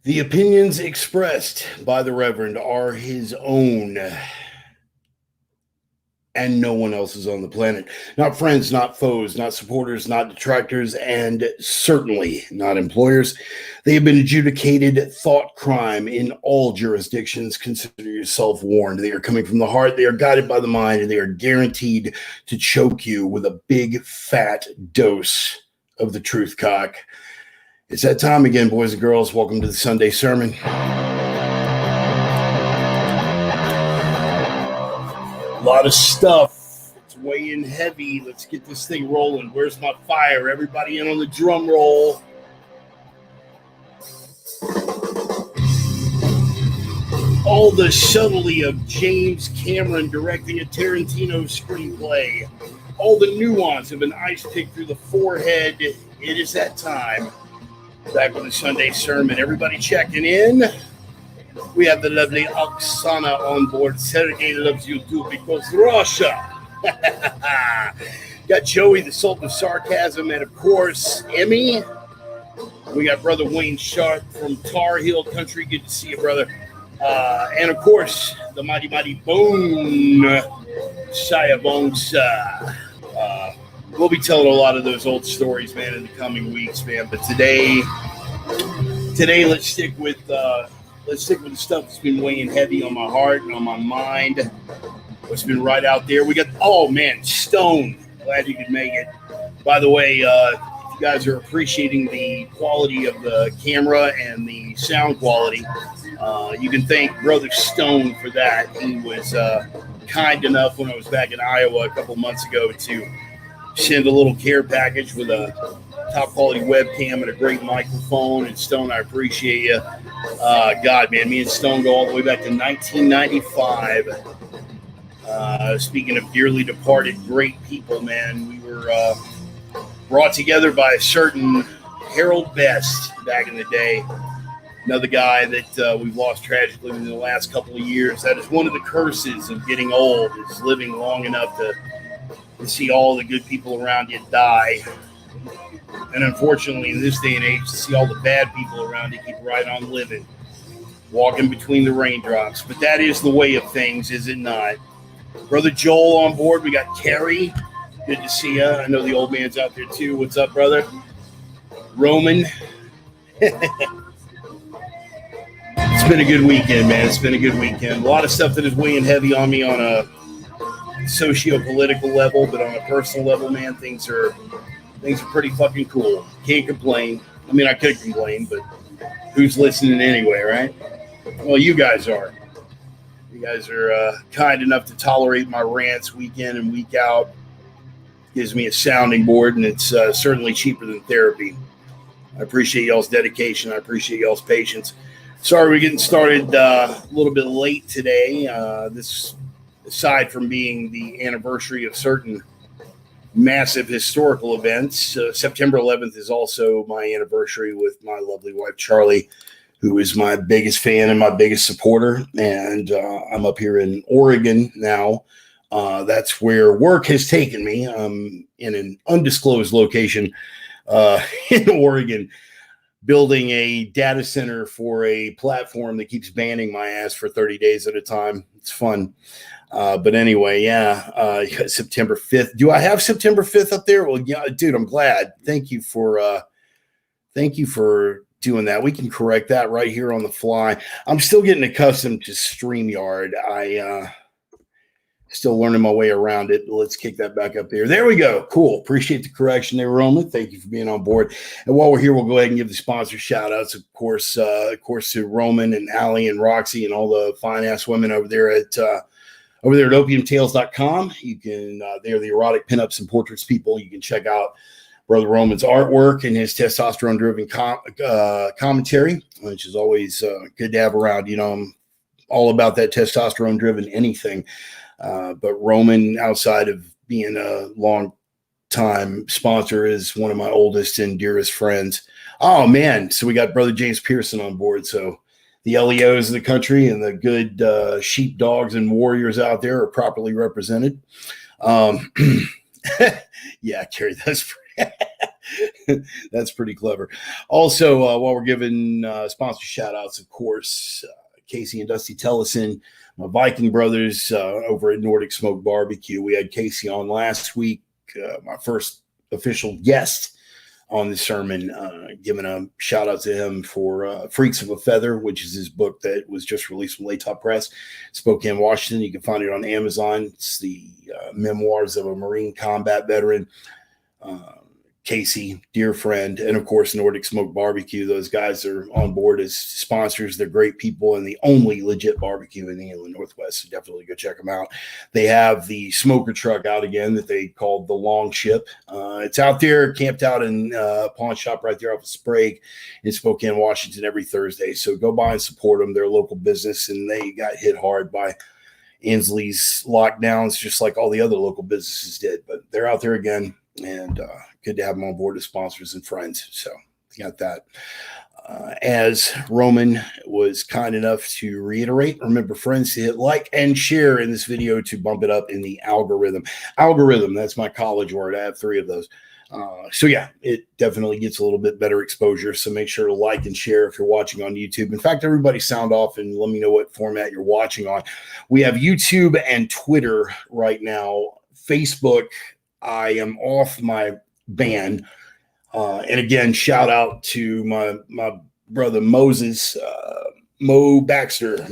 The opinions expressed by the Reverend are his own and no one else is on the planet. Not friends, not foes, not supporters, not detractors, and certainly not employers. They have been adjudicated thought crime in all jurisdictions. Consider yourself warned. They are coming from the heart, they are guided by the mind, and they are guaranteed to choke you with a big, fat dose of the truth cock. It's that time again, boys and girls. Welcome to the Sunday sermon. A lot of stuff. It's weighing heavy. Let's get this thing rolling. Where's my fire? Everybody in on the drum roll. All the subtlety of James Cameron directing a Tarantino screenplay. All the nuance of an ice pick through the forehead. It is that time. Back with the Sunday sermon. Everybody checking in. We have the lovely Oksana on board. Sergey loves you too because Russia. Got Joey, the Sultan of Sarcasm, and of course, Emmy. We got brother Wayne Sharp from Tar Heel Country. Good to see you, brother. And of course, the mighty Bone Sayabongsa. We'll be telling a lot of those old stories, man, in the coming weeks, man. But today, let's stick with the stuff that's been weighing heavy on my heart and on my mind. What's been right out there? We got, oh man, Stone. Glad you could make it. By the way, if you guys are appreciating the quality of the camera and the sound quality, you can thank Brother Stone for that. He was kind enough when I was back in Iowa a couple months ago to send a little care package with a top quality webcam and a great microphone. And Stone, I appreciate you. God, man, me and Stone go all the way back to 1995. Speaking of dearly departed great people, man, we were brought together by a certain Harold Best back in the day. Another guy that we've lost tragically in the last couple of years. That is one of the curses of getting old, is living long enough to see all the good people around you die. And unfortunately, in this day and age, to see all the bad people around you keep right on living, walking between the raindrops. But that is the way of things, is it not? Brother Joel on board. We got Kerry. Good to see you. I know the old man's out there too. What's up, brother? Roman. It's been a good weekend, man. It's been a good weekend. A lot of stuff that is weighing heavy on me on a socio-political level, but on a personal level, man, things are pretty fucking cool. Can't complain. I mean, I could complain, but who's listening anyway, right? Well, you guys are. You guys are kind enough to tolerate my rants week in and week out. Gives me a sounding board, and it's certainly cheaper than therapy. I appreciate y'all's dedication. I appreciate y'all's patience. Sorry we're getting started a little bit late today. This, aside from being the anniversary of certain massive historical events, September 11th is also my anniversary with my lovely wife, Charlie, who is my biggest fan and my biggest supporter. And I'm up here in Oregon now. That's where work has taken me. I'm in an undisclosed location in Oregon, building a data center for a platform that keeps banning my ass for 30 days at a time. It's fun. But anyway, yeah, September 5th. Do I have September 5th up there? Well, yeah, dude, I'm glad. Thank you for doing that. We can correct that right here on the fly. I'm still getting accustomed to StreamYard. Still learning my way around it. Let's kick that back up there. There we go. Cool. Appreciate the correction there, Roman. Thank you for being on board. And while we're here, we'll go ahead and give the sponsor shout outs, of course, to Roman and Allie and Roxy and all the fine ass women over there at opiumtales.com. You can, they're the erotic pinups and portraits people. You can check out Brother Roman's artwork and his testosterone driven commentary, which is always good to have around. You know, I'm all about that testosterone driven anything. But Roman, outside of being a long time sponsor, is one of my oldest and dearest friends. Oh man. So we got Brother James Pearson on board. So the LEOs of the country and the good sheepdogs and warriors out there are properly represented. Yeah, Carrie, that's That's pretty clever. Also, while we're giving sponsor shout outs, of course, Casey and Dusty Tellison, my Viking brothers over at Nordic Smoke Barbecue. We had Casey on last week, my first official guest on the sermon, giving a shout out to him for Freaks of a Feather, which is his book that was just released from Latop Press, Spokane, Washington. You can find it on Amazon. It's the memoirs of a Marine combat veteran. Casey, dear friend, and of course, Nordic Smoke Barbecue. Those guys are on board as sponsors. They're great people and the only legit barbecue in the Inland Northwest. So definitely go check them out. They have the smoker truck out again that they called the Long Ship. It's out there, camped out in a pawn shop right there off of Sprague in Spokane, Washington, every Thursday. So go by and support them. They're a local business, and they got hit hard by Inslee's lockdowns, just like all the other local businesses did. But they're out there again. And good to have them on board as sponsors and friends. So got that. As Roman was kind enough to reiterate, remember, friends, to hit like and share in this video to bump it up in the algorithm. Algorithm, that's my college word. I have 3 of those. So yeah, it definitely gets a little bit better exposure. So make sure to like and share if you're watching on YouTube. In fact, everybody sound off and let me know what format you're watching on. We have YouTube and Twitter right now. Facebook, I am off my ban. And again, shout out to my brother Moses Baxter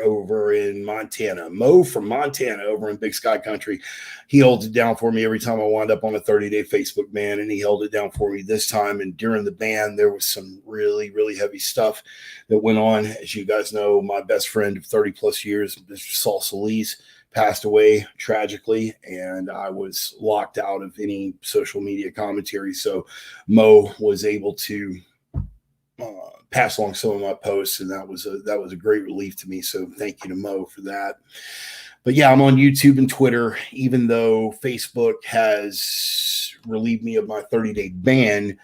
over in Montana. Mo from Montana over in Big Sky Country. He holds it down for me every time I wind up on a 30-day Facebook ban, and he held it down for me this time. And during the ban, there was some really, really heavy stuff that went on. As you guys know, my best friend of 30 plus years, Mr. Saul Solis, passed away tragically, and I was locked out of any social media commentary. So Mo was able to pass along some of my posts, and that was a great relief to me. So thank you to Mo for that. But yeah, I'm on YouTube and Twitter, even though Facebook has relieved me of my 30-day ban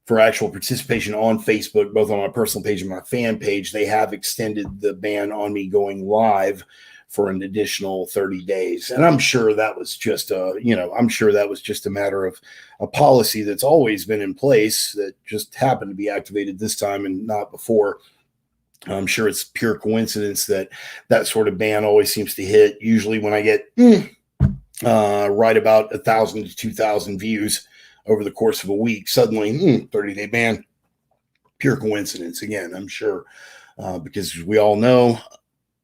for actual participation on Facebook, both on my personal page and my fan page. They have extended the ban on me going live for an additional 30 days. And I'm sure that was just a matter of a policy that's always been in place that just happened to be activated this time and not before. I'm sure it's pure coincidence that that sort of ban always seems to hit usually when I get right about 1,000 to 2,000 views over the course of a week. Suddenly, 30-day ban, pure coincidence. Again, I'm sure, because we all know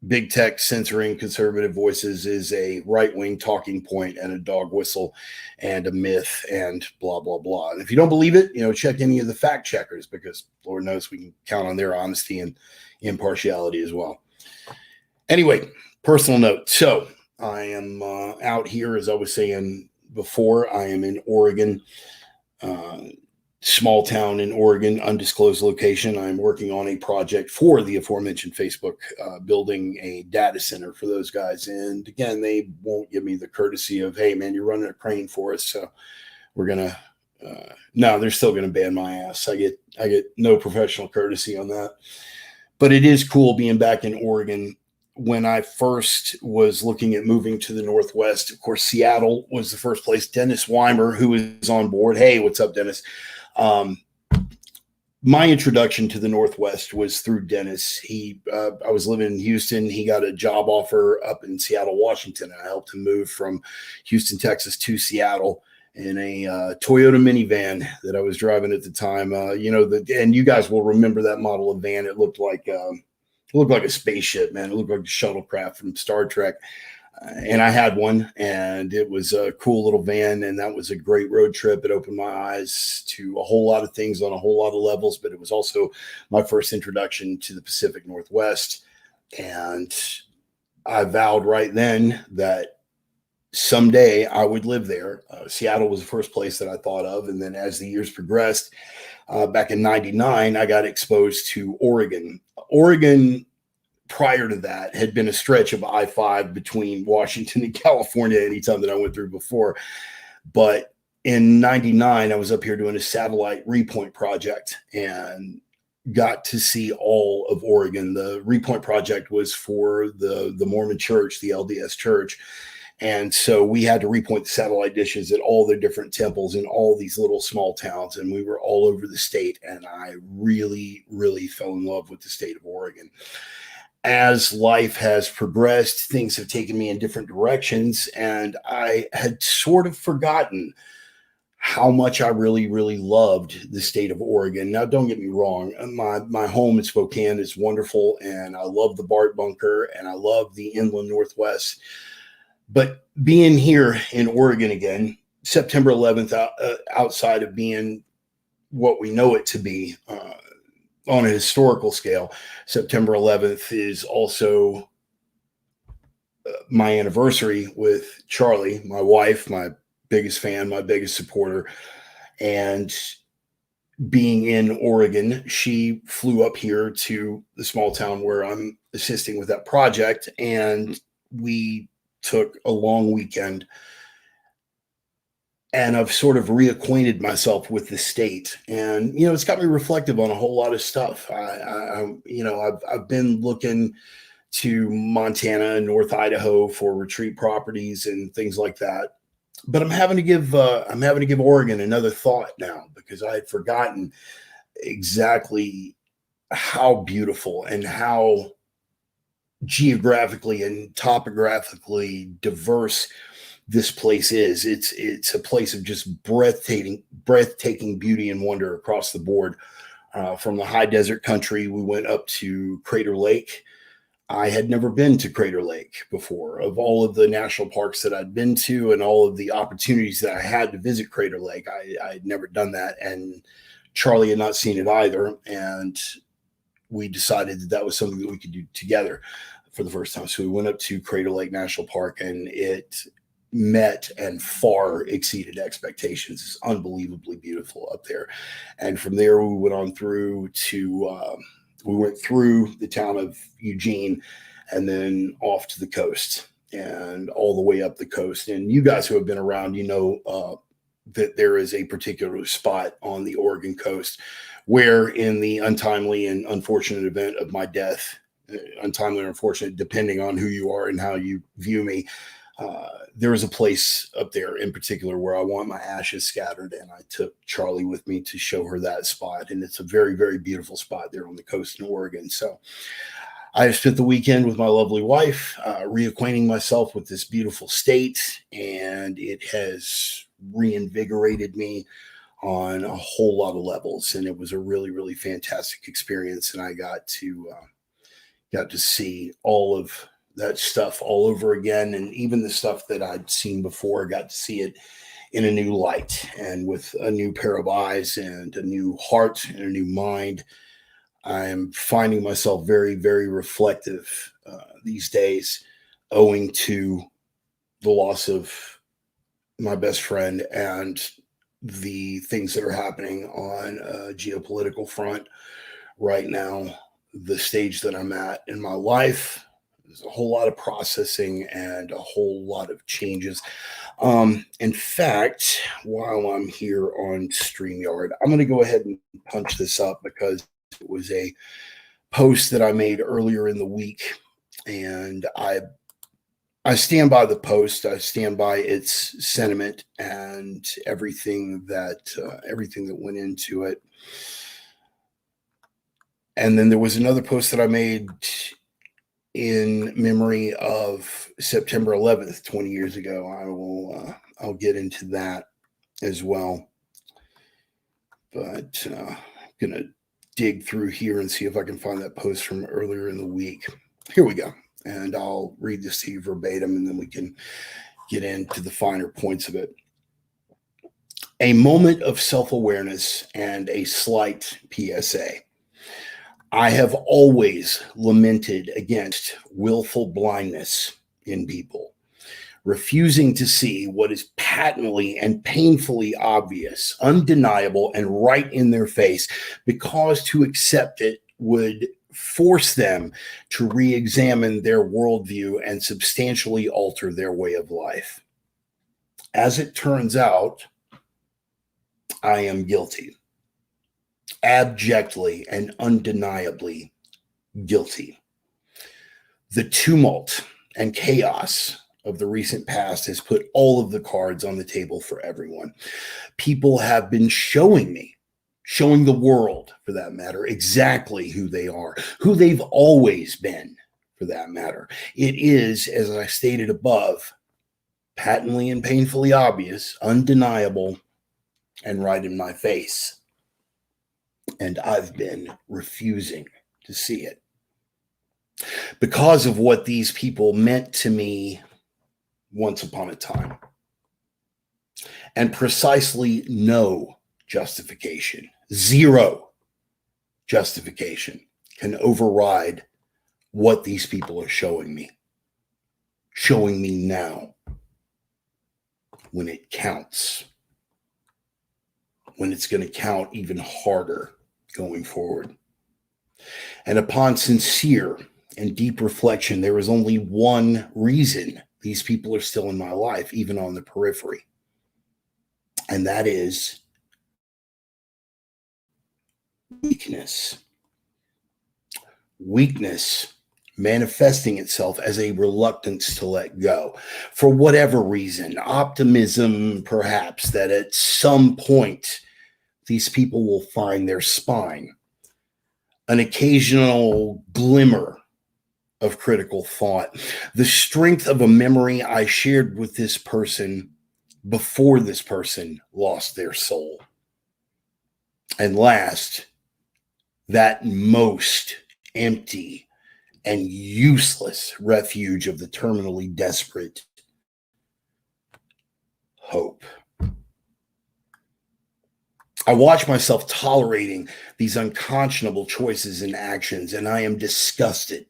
big tech censoring conservative voices is a right-wing talking point and a dog whistle and a myth and blah, blah, blah. And if you don't believe it, check any of the fact checkers, because Lord knows we can count on their honesty and impartiality as well. Anyway, personal note. So I am out here, as I was saying before. I am in Oregon, small town in Oregon, undisclosed location. I'm working on a project for the aforementioned Facebook, building a data center for those guys. And again, they won't give me the courtesy of, hey man, you're running a crane for us. So we're going to, no, they're still going to ban my ass. I get no professional courtesy on that, but it is cool being back in Oregon. When I first was looking at moving to the Northwest, of course, Seattle was the first place. Dennis Weimer, who is on board. Hey, what's up, Dennis? My introduction to the Northwest was through Dennis. I was living in Houston. He got a job offer up in Seattle, Washington. I helped him move from Houston, Texas to Seattle in a Toyota minivan that I was driving at the time. And you guys will remember that model of van. It looked like a spaceship, man. It looked like a shuttlecraft from Star Trek. And I had one, and it was a cool little van, and that was a great road trip. It opened my eyes to a whole lot of things on a whole lot of levels, but it was also my first introduction to the Pacific Northwest. And I vowed right then that someday I would live there. Seattle was the first place that I thought of. And then as the years progressed, back in 99, I got exposed to Oregon. Oregon, prior to that, had been a stretch of I-5 between Washington and California anytime that I went through before. But in 99, I was up here doing a satellite repoint project and got to see all of Oregon. The repoint project was for the Mormon church, the LDS church. And so we had to repoint the satellite dishes at all the different temples in all these little small towns. And we were all over the state. And I really, really fell in love with the state of Oregon. As life has progressed, things have taken me in different directions. And I had sort of forgotten how much I really, really loved the state of Oregon. Now, don't get me wrong. My home in Spokane is wonderful. And I love the BART bunker and I love the inland Northwest. But being here in Oregon again, September 11th, outside of being what we know it to be on a historical scale, September 11th is also my anniversary with Charlie, my wife, my biggest fan, my biggest supporter. And being in Oregon, she flew up here to the small town where I'm assisting with that project. And we took a long weekend, and I've sort of reacquainted myself with the state. And it's got me reflective on a whole lot of stuff. I've been looking to Montana and North Idaho for retreat properties and things like that. But I'm having to give Oregon another thought now, because I had forgotten exactly how beautiful and how geographically and topographically diverse this place is. It's a place of just breathtaking beauty and wonder across the board. From the high desert country, we went up to Crater Lake. I had never been to Crater Lake before. Of all of the national parks that I'd been to and all of the opportunities that I had to visit Crater Lake, I had never done that. And Charlie had not seen it either. And we decided that was something that we could do together for the first time. So we went up to Crater Lake National Park, and it met and far exceeded expectations. It's unbelievably beautiful up there. And from there, we went on through to, we went through the town of Eugene and then off to the coast and all the way up the coast. And you guys who have been around, that there is a particular spot on the Oregon coast where, in the untimely and unfortunate event of my death, untimely or unfortunate, depending on who you are and how you view me, there is a place up there in particular where I want my ashes scattered. And I took Charlie with me to show her that spot. And it's a very, very beautiful spot there on the coast in Oregon. So I have spent the weekend with my lovely wife, reacquainting myself with this beautiful state. And it has reinvigorated me on a whole lot of levels. And it was a really, really fantastic experience. And I got to see all of that stuff all over again. And even the stuff that I'd seen before, got to see it in a new light and with a new pair of eyes and a new heart and a new mind. I'm finding myself very, very reflective these days, owing to the loss of my best friend and the things that are happening on a geopolitical front right now. The stage that I'm at in my life, there's a whole lot of processing and a whole lot of changes. In fact, while I'm here on StreamYard, I'm going to go ahead and punch this up because it was a post that I made earlier in the week, and I stand by the post. I stand by its sentiment and everything that went into it. And then there was another post that I made in memory of September 11th, 20 years ago. I'll get into that as well. But I'm going to dig through here and see if I can find that post from earlier in the week. Here we go. And I'll read this to you verbatim, and then we can get into the finer points of it. A moment of self-awareness and a slight PSA. I have always lamented against willful blindness in people, refusing to see what is patently and painfully obvious, undeniable, and right in their face, because to accept it would force them to re-examine their worldview and substantially alter their way of life. As it turns out, I am guilty. Abjectly and undeniably guilty. The tumult and chaos of the recent past has put all of the cards on the table for everyone. People have been showing me, showing the world, for that matter, exactly who they are, who they've always been, for that matter. It is, as I stated above, patently and painfully obvious, undeniable, and right in my face. And I've been refusing to see it. Because of what these people meant to me once upon a time. And precisely no justification, zero justification can override what these people are showing me now, when it counts, when it's going to count even harder going forward. And upon sincere and deep reflection, there is only one reason these people are still in my life, even on the periphery. And that is weakness. Weakness manifesting itself as a reluctance to let go. For whatever reason, optimism, perhaps, that at some point these people will find their spine. An occasional glimmer of critical thought. The strength of a memory I shared with this person before this person lost their soul. And last, that most empty and useless refuge of the terminally desperate, hope. I watch myself tolerating these unconscionable choices and actions, and I am disgusted,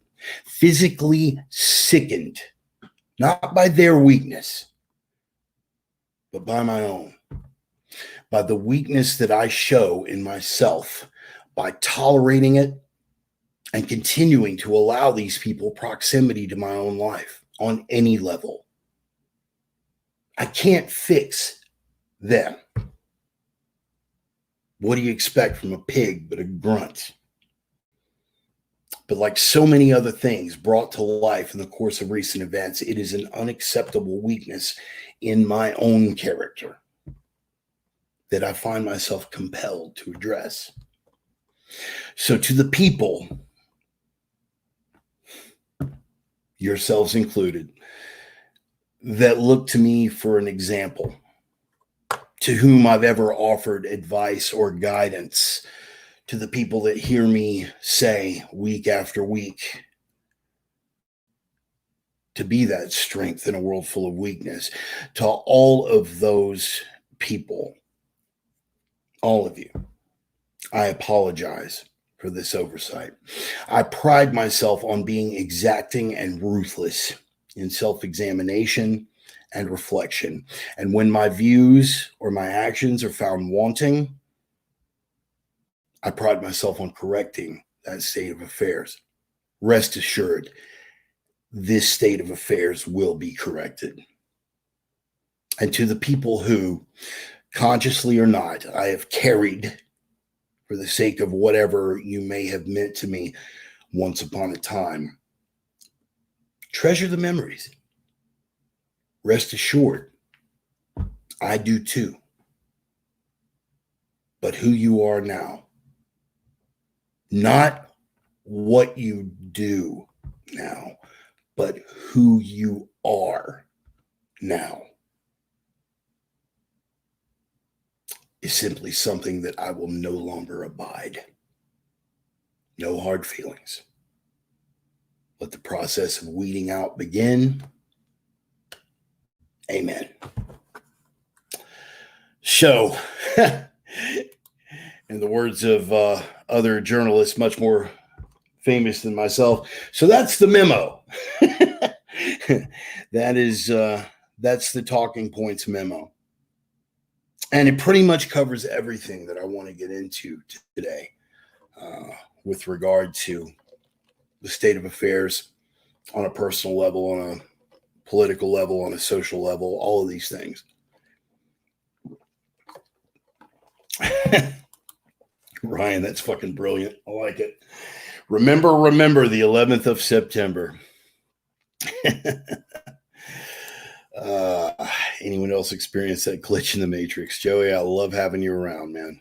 physically sickened, not by their weakness, but by my own, by the weakness that I show in myself, by tolerating it and continuing to allow these people proximity to my own life on any level. I can't fix them. What do you expect from a pig but a grunt? But like so many other things brought to life in the course of recent events, it is an unacceptable weakness in my own character that I find myself compelled to address. So to the people, yourselves included, that look to me for an example, to whom I've ever offered advice or guidance, to the people that hear me say week after week, to be that strength in a world full of weakness, to all of those people, all of you, I apologize for this oversight. I pride myself on being exacting and ruthless in self-examination and reflection. And when my views or my actions are found wanting, I pride myself on correcting that state of affairs. Rest assured, this state of affairs will be corrected. And to the people who, consciously or not, I have carried for the sake of whatever you may have meant to me once upon a time, treasure the memories. Rest assured, I do too. But who you are now, not what you do now, but who you are now, is simply something that I will no longer abide. No hard feelings. Let the process of weeding out begin. Amen. So, in the words of other journalists much more famous than myself, so that's the memo. That's the talking points memo. And it pretty much covers everything that I want to get into today with regard to the state of affairs on a personal level, on a political level, on a social level, all of these things. Ryan, that's fucking brilliant. I like it. Remember the 11th of September. Uh, Anyone else experience that glitch in the matrix? Joey, I love having you around, man.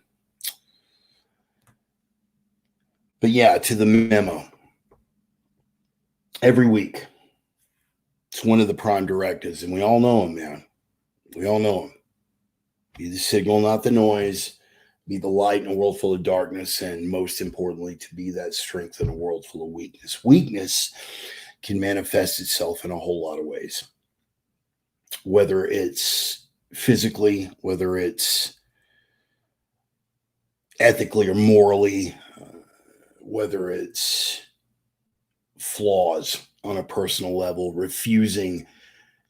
But yeah, to the memo. Every week, it's one of the prime directives, and we all know him, man. We all know him. Be the signal, not the noise. Be the light in a world full of darkness, and most importantly, to be that strength in a world full of weakness. Weakness can manifest itself in a whole lot of ways, whether it's physically, whether it's ethically or morally, whether it's flaws on a personal level, refusing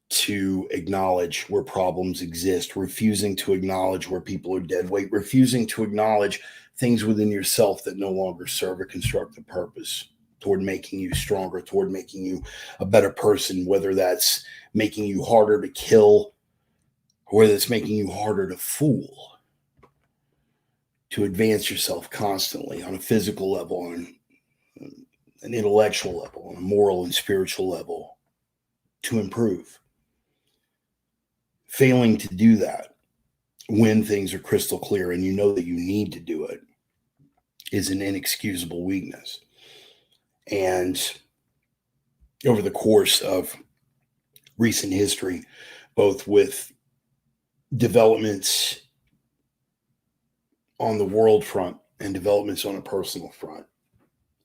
to acknowledge where problems exist, refusing to acknowledge where people are dead weight, refusing to acknowledge things within yourself that no longer serve a constructive purpose toward making you stronger, toward making you a better person, whether that's making you harder to kill, or whether it's making you harder to fool, to advance yourself constantly on a physical level, on an intellectual level, on a moral and spiritual level, to improve. Failing to do that when things are crystal clear and you know that you need to do it is an inexcusable weakness. And over the course of recent history, both with developments on the world front and developments on a personal front,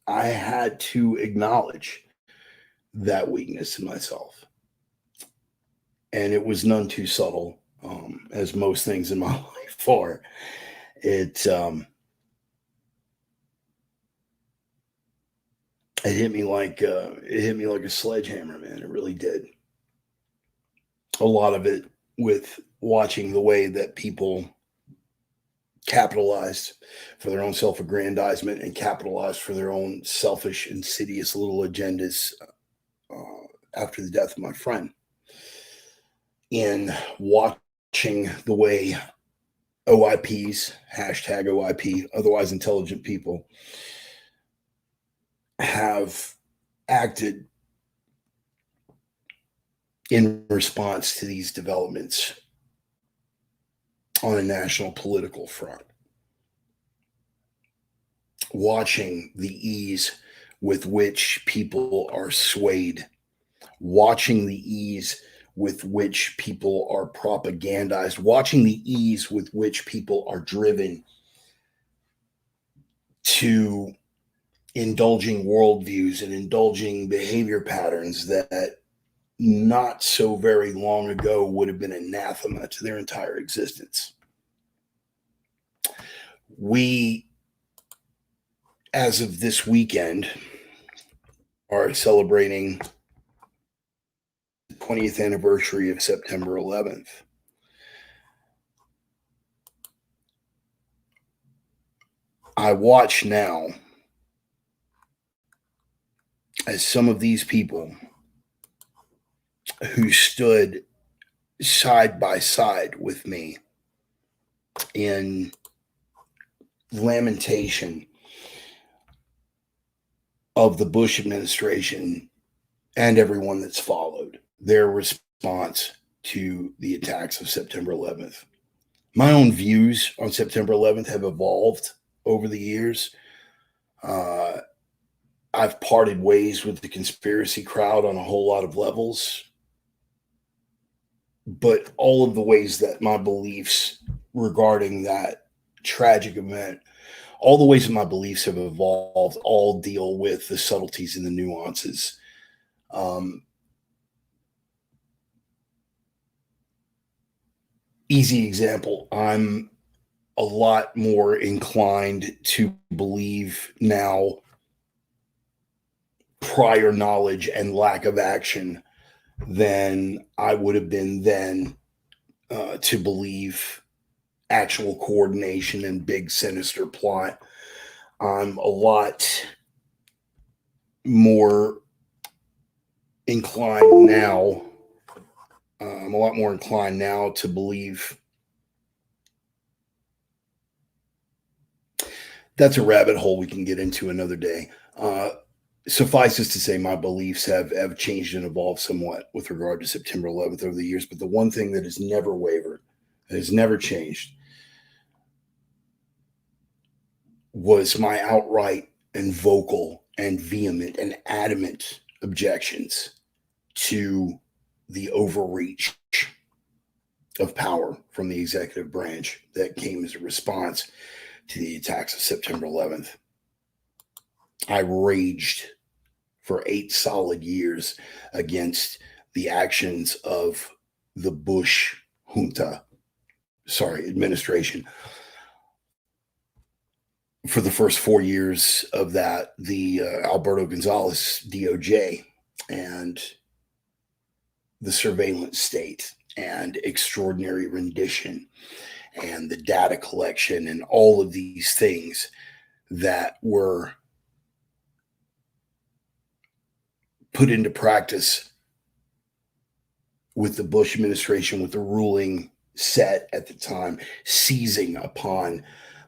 I had to acknowledge that weakness in myself. And it was none too subtle, as most things in my life are. It hit me like a sledgehammer, man. It really did. A lot of it with watching the way that people capitalized for their own self-aggrandizement and capitalized for their own selfish, insidious little agendas after the death of my friend. In watching the way OIPs, hashtag OIP, otherwise intelligent people, have acted in response to these developments on a national political front. Watching the ease with which people are swayed, watching the ease with which people are propagandized, watching the ease with which people are driven to indulging worldviews and indulging behavior patterns that not so very long ago would have been anathema to their entire existence. We, as of this weekend, are celebrating the 20th anniversary of September 11th. I watch now as some of these people who stood side by side with me in lamentation of the Bush administration and everyone that's followed their response to the attacks of September 11th. My own views on September 11th have evolved over the years. I've parted ways with the conspiracy crowd on a whole lot of levels. But all of the ways that my beliefs regarding that tragic event, all the ways that my beliefs have evolved, all deal with the subtleties and the nuances. Easy example, I'm a lot more inclined to believe now prior knowledge and lack of action than I would have been then to believe actual coordination and big sinister plot. I'm a lot more inclined now. I'm a lot more inclined now to believe. That's a rabbit hole we can get into another day. suffice to say, my beliefs have changed and evolved somewhat with regard to September 11th over the years. But the one thing that has never wavered, that has never changed, was my outright and vocal and vehement and adamant objections to the overreach of power from the executive branch that came as a response to the attacks of September 11th. I raged for 8 solid years against the actions of the Bush administration. For the first 4 years of that, the Alberto Gonzales DOJ and the surveillance state and extraordinary rendition and the data collection and all of these things that were put into practice with the Bush administration, with the ruling set at the time, seizing upon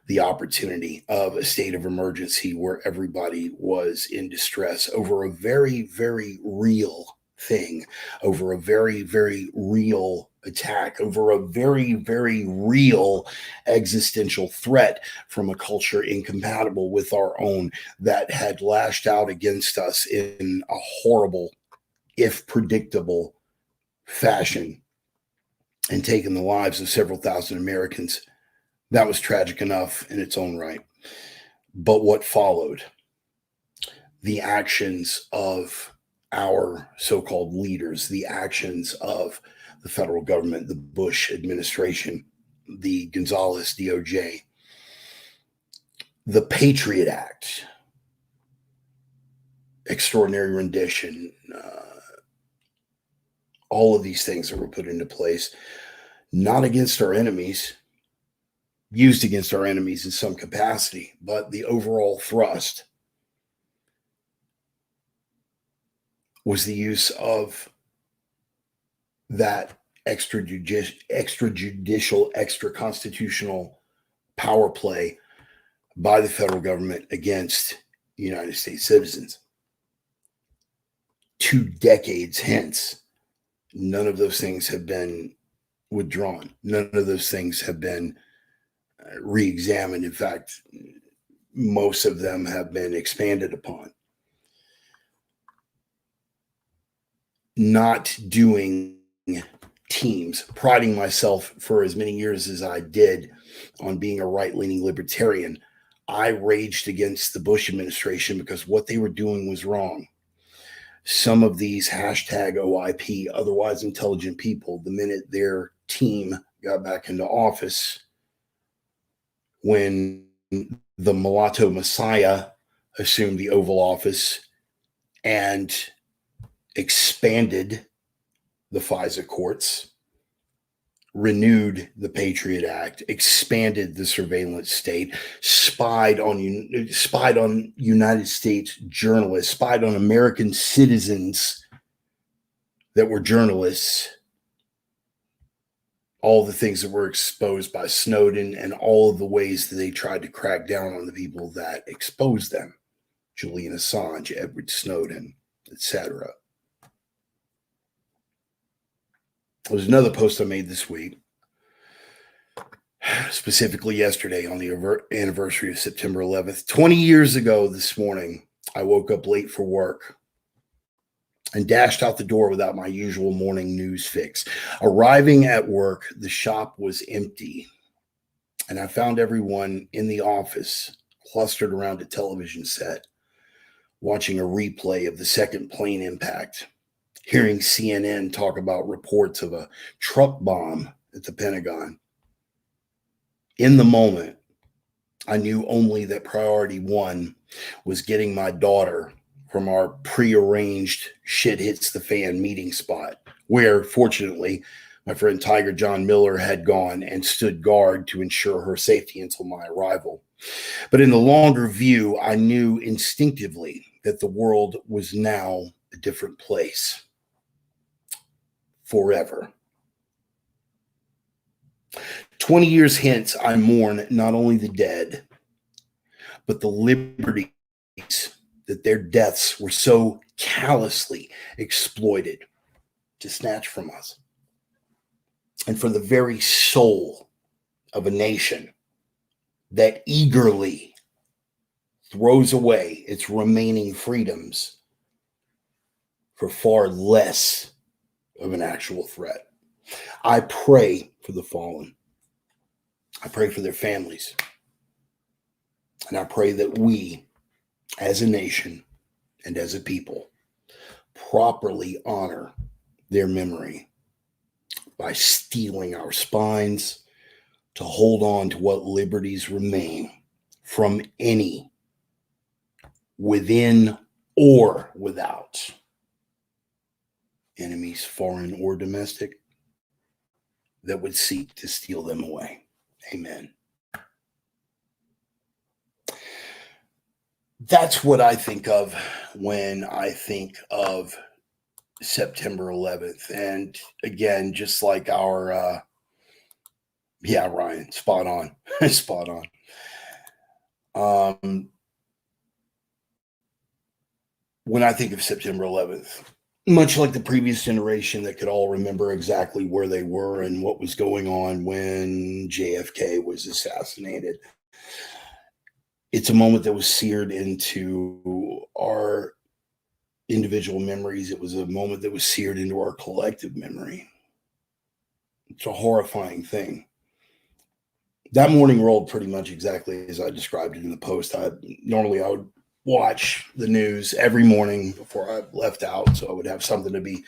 the opportunity of a state of emergency where everybody was in distress over a very, very real thing, over a very, very real attack, over a very, very real existential threat from a culture incompatible with our own that had lashed out against us in a horrible, if predictable, fashion and taken the lives of several thousand Americans. That was tragic enough in its own right. But what followed, the actions of our so-called leaders, the actions of the federal government, the Bush administration, the Gonzales DOJ, the Patriot Act, extraordinary rendition, all of these things that were put into place, not against our enemies, used against our enemies in some capacity, but the overall thrust was the use of that extrajudicial, extra-constitutional power play by the federal government against United States citizens. 2 decades hence, none of those things have been withdrawn. None of those things have been re-examined. In fact, most of them have been expanded upon. Not doing teams, priding myself for as many years as I did on being a right-leaning libertarian, I raged against the Bush administration because what they were doing was wrong. Some of these hashtag OIP, otherwise intelligent people, the minute their team got back into office, when the mulatto messiah assumed the Oval Office and expanded the FISA courts, renewed the Patriot Act, expanded the surveillance state, spied on United States journalists, spied on American citizens that were journalists, all the things that were exposed by Snowden and all of the ways that they tried to crack down on the people that exposed them, Julian Assange, Edward Snowden, etc. There's another post I made this week, specifically yesterday on the anniversary of September 11th. 20 years ago this morning, I woke up late for work and dashed out the door without my usual morning news fix. Arriving at work, the shop was empty, and I found everyone in the office clustered around a television set, watching a replay of the second plane impact, hearing CNN talk about reports of a truck bomb at the Pentagon. In the moment, I knew only that priority one was getting my daughter from our prearranged shit hits the fan meeting spot, where, fortunately, my friend Tiger John Miller had gone and stood guard to ensure her safety until my arrival. But in the longer view, I knew instinctively that the world was now a different place. Forever. 20 years hence, I mourn not only the dead, but the liberties that their deaths were so callously exploited to snatch from us. And for the very soul of a nation that eagerly throws away its remaining freedoms for far less of an actual threat. I pray for the fallen. I pray for their families. And I pray that we, as a nation and as a people, properly honor their memory by steeling our spines to hold on to what liberties remain from any, within or without, enemies, foreign or domestic, that would seek to steal them away. Amen. That's what I think of when I think of September 11th. And again, just like our, yeah, Ryan, spot on, spot on. When I think of September 11th, much like the previous generation that could all remember exactly where they were and what was going on when JFK was assassinated, it's a moment that was seared into our individual memories. It was a moment that was seared into our collective memory. It's a horrifying thing. That morning rolled pretty much exactly as I described it in the post. Normally I would watch the news every morning before I left out, so I would have something to be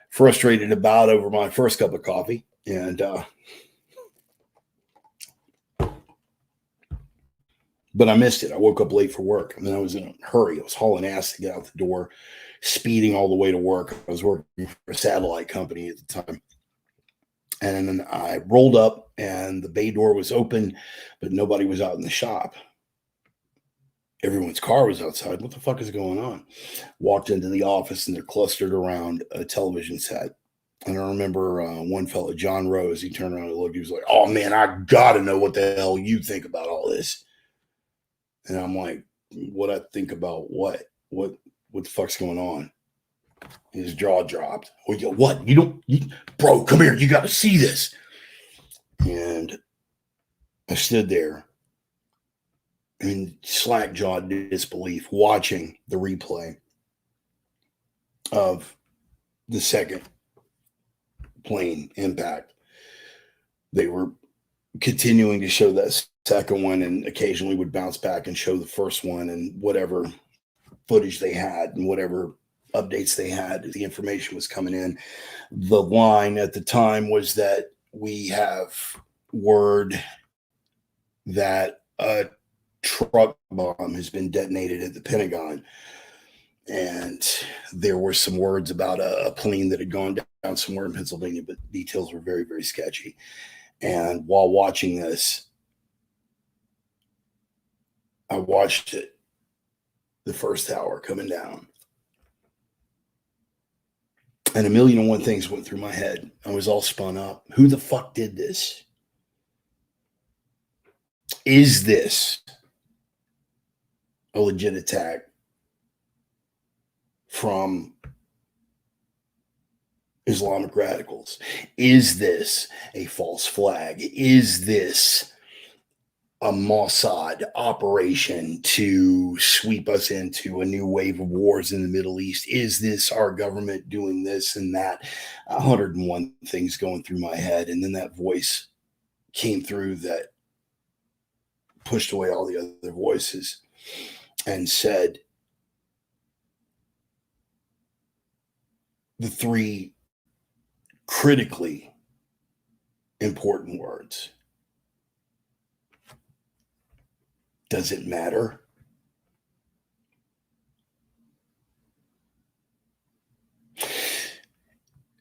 frustrated about over my first cup of coffee. And but I missed it. I woke up late for work. I mean, I was in a hurry. I was hauling ass to get out the door, speeding all the way to work. I was working for a satellite company at the time. And then I rolled up and the bay door was open, but nobody was out in the shop. Everyone's car was outside. What the fuck is going on? Walked into the office and they're clustered around a television set. And I remember one fellow, John Rose, he turned around and looked. He was like, "Oh, man, I got to know what the hell you think about all this." And I'm like, "What I think about what? What the fuck's going on?" His jaw dropped. "Well, what? Bro, come here. You got to see this." And I stood there in slack-jawed disbelief, watching the replay of the second plane impact. They were continuing to show that second one and occasionally would bounce back and show the first one and whatever footage they had and whatever updates they had. The information was coming in. The line at the time was that we have word that a truck bomb has been detonated at the Pentagon. And there were some words about a plane that had gone down somewhere in Pennsylvania, but details were very, very sketchy. And while watching this, I watched it the first hour coming down. And a million and one things went through my head. I was all spun up. Who the fuck did this? Is this a legit attack from Islamic radicals? Is this a false flag? Is this a Mossad operation to sweep us into a new wave of wars in the Middle East? Is this our government doing this and that? 101 things going through my head. And then that voice came through that pushed away all the other voices and said the three critically important words. Does it matter?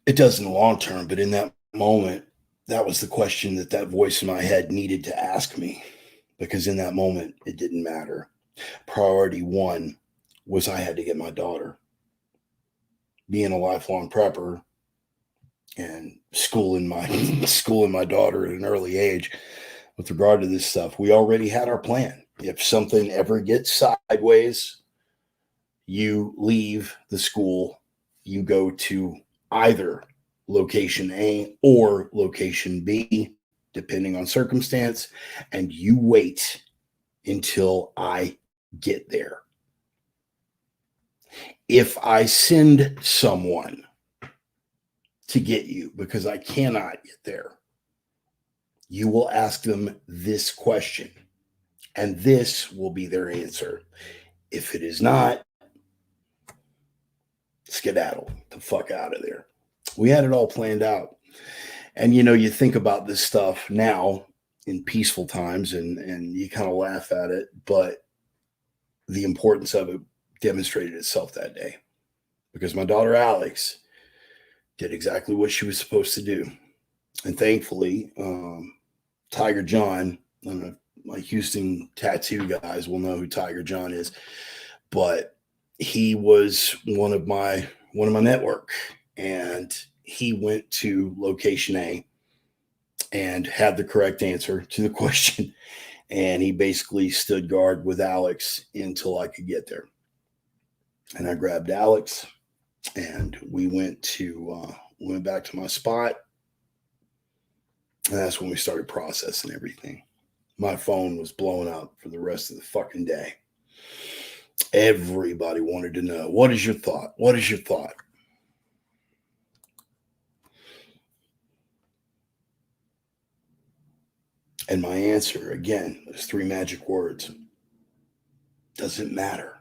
It does in the long term, but in that moment, that was the question that voice in my head needed to ask me, because in that moment, it didn't matter. Priority one was I had to get my daughter. Being a lifelong prepper and schooling my daughter at an early age with regard to this stuff, we already had our plan. If something ever gets sideways, You leave the school, you go to either location A or location B, depending on circumstance, and you wait until I get there. If I send someone to get you because I cannot get there, you will ask them this question, and this will be their answer. If it is not, skedaddle the fuck out of there. We had it all planned out. And you think about this stuff now in peaceful times and you kind of laugh at it, but the importance of it demonstrated itself that day because my daughter Alex did exactly what she was supposed to do. And thankfully, Tiger John, my Houston tattoo guys will know who Tiger John is, but he was one of my network, and he went to location A and had the correct answer to the question, and he basically stood guard with Alex until I could get there. And I grabbed Alex, and we went back to my spot, and that's when we started processing everything. My phone was blowing up for the rest of the fucking day. Everybody wanted to know, what is your thought? What is your thought? And my answer, again, those three magic words: doesn't matter.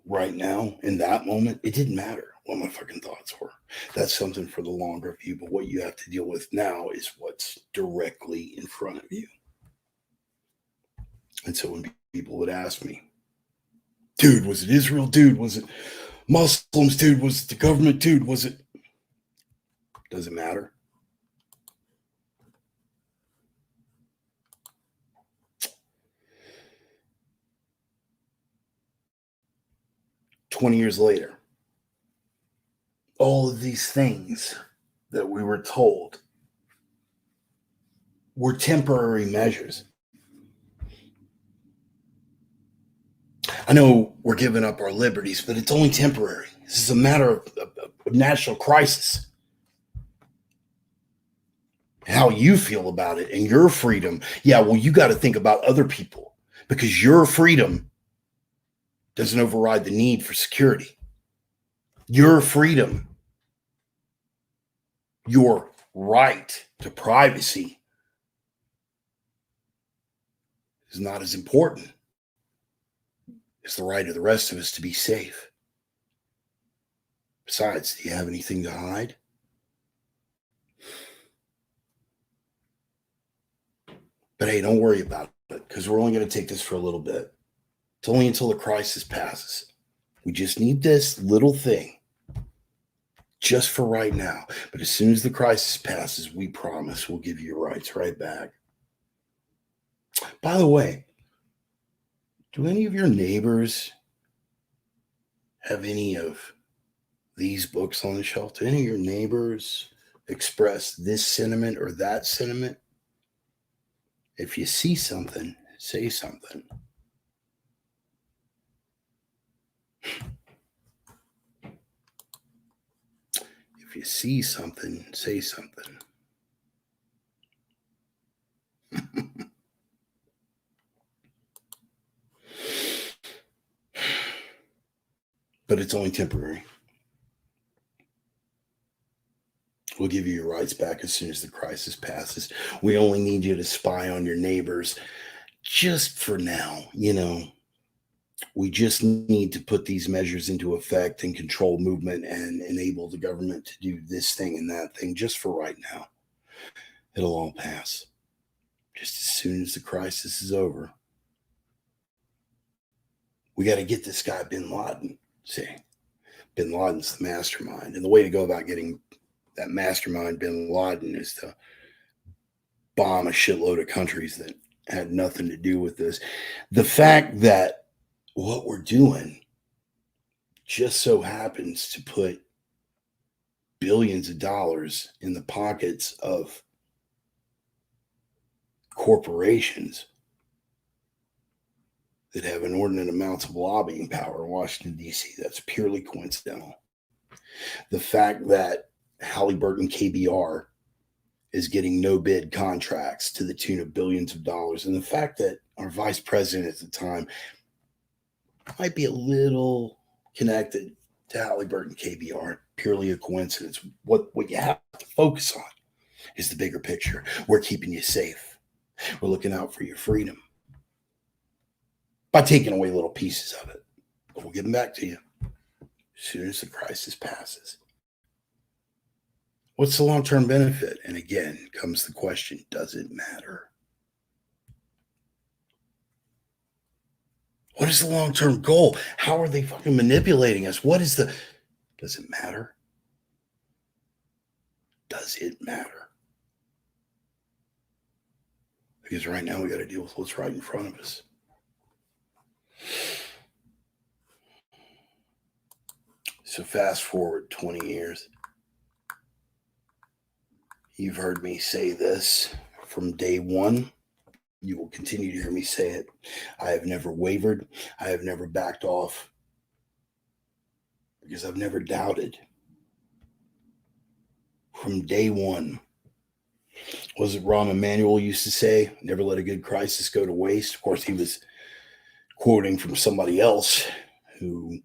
Right now, in that moment, it didn't matter what my fucking thoughts were. That's something for the longer view, but what you have to deal with now is what's directly in front of you. And so when people would ask me, dude, was it Israel? Dude, was it Muslims? Dude, was it the government? Dude, was it? Doesn't matter. "20 years later, all of these things that we were told were temporary measures. I know we're giving up our liberties, but it's only temporary. This is a matter of national crisis. How you feel about it and your freedom. Yeah, well, you got to think about other people because your freedom doesn't override the need for security. Your freedom, your right to privacy is not as important as the right of the rest of us to be safe. Besides, do you have anything to hide? But hey, don't worry about it because we're only going to take this for a little bit. It's only until the crisis passes. We just need this little thing just for right now. But as soon as the crisis passes, we promise we'll give you your rights right back. By the way, do any of your neighbors have any of these books on the shelf? Do any of your neighbors express this sentiment or that sentiment? If you see something, say something. If you see something, say something. But it's only temporary. We'll give you your rights back as soon as the crisis passes. We only need you to spy on your neighbors just for now. We just need to put these measures into effect and control movement and enable the government to do this thing and that thing just for right now. It'll all pass just as soon as the crisis is over. We got to get this guy bin Laden. See, bin Laden's the mastermind. And the way to go about getting that mastermind bin Laden is to bomb a shitload of countries that had nothing to do with this. The fact that what we're doing just so happens to put billions of dollars in the pockets of corporations that have inordinate amounts of lobbying power in Washington, D.C. That's purely coincidental. The fact that Halliburton KBR is getting no bid contracts to the tune of billions of dollars, and the fact that our vice president at the time might be a little connected to Halliburton KBR, purely a coincidence. What you have to focus on is the bigger picture. We're keeping you safe. We're looking out for your freedom by taking away little pieces of it. But we'll give them back to you as soon as the crisis passes. What's the long-term benefit? And again comes the question, does it matter? What is the long-term goal? How are they fucking manipulating us? Does it matter? Does it matter? Because right now we got to deal with what's right in front of us. So fast forward 20 years. You've heard me say this from day one. You will continue to hear me say it. I have never wavered. I have never backed off because I've never doubted. From day one, was it Rahm Emanuel used to say, never let a good crisis go to waste? Of course, he was quoting from somebody else who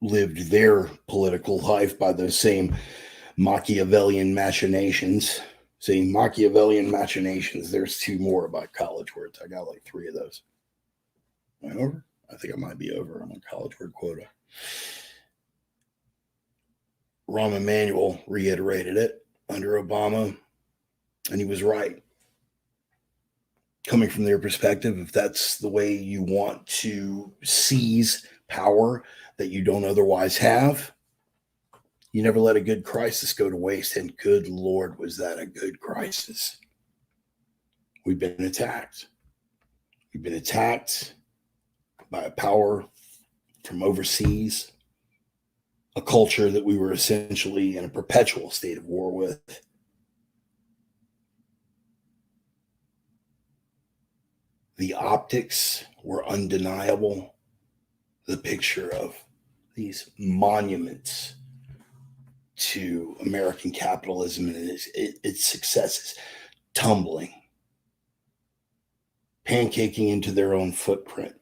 lived their political life by those same Machiavellian machinations. See, Machiavellian machinations. There's two more about college words. I got like 3 of those. Am I over? I think I might be over on my college word quota. Rahm Emanuel reiterated it under Obama, and he was right. Coming from their perspective, if that's the way you want to seize power that you don't otherwise have, you never let a good crisis go to waste. And good Lord, was that a good crisis? We've been attacked. We've been attacked by a power from overseas, a culture that we were essentially in a perpetual state of war with. The optics were undeniable. The picture of these monuments to American capitalism and its successes tumbling, pancaking into their own footprint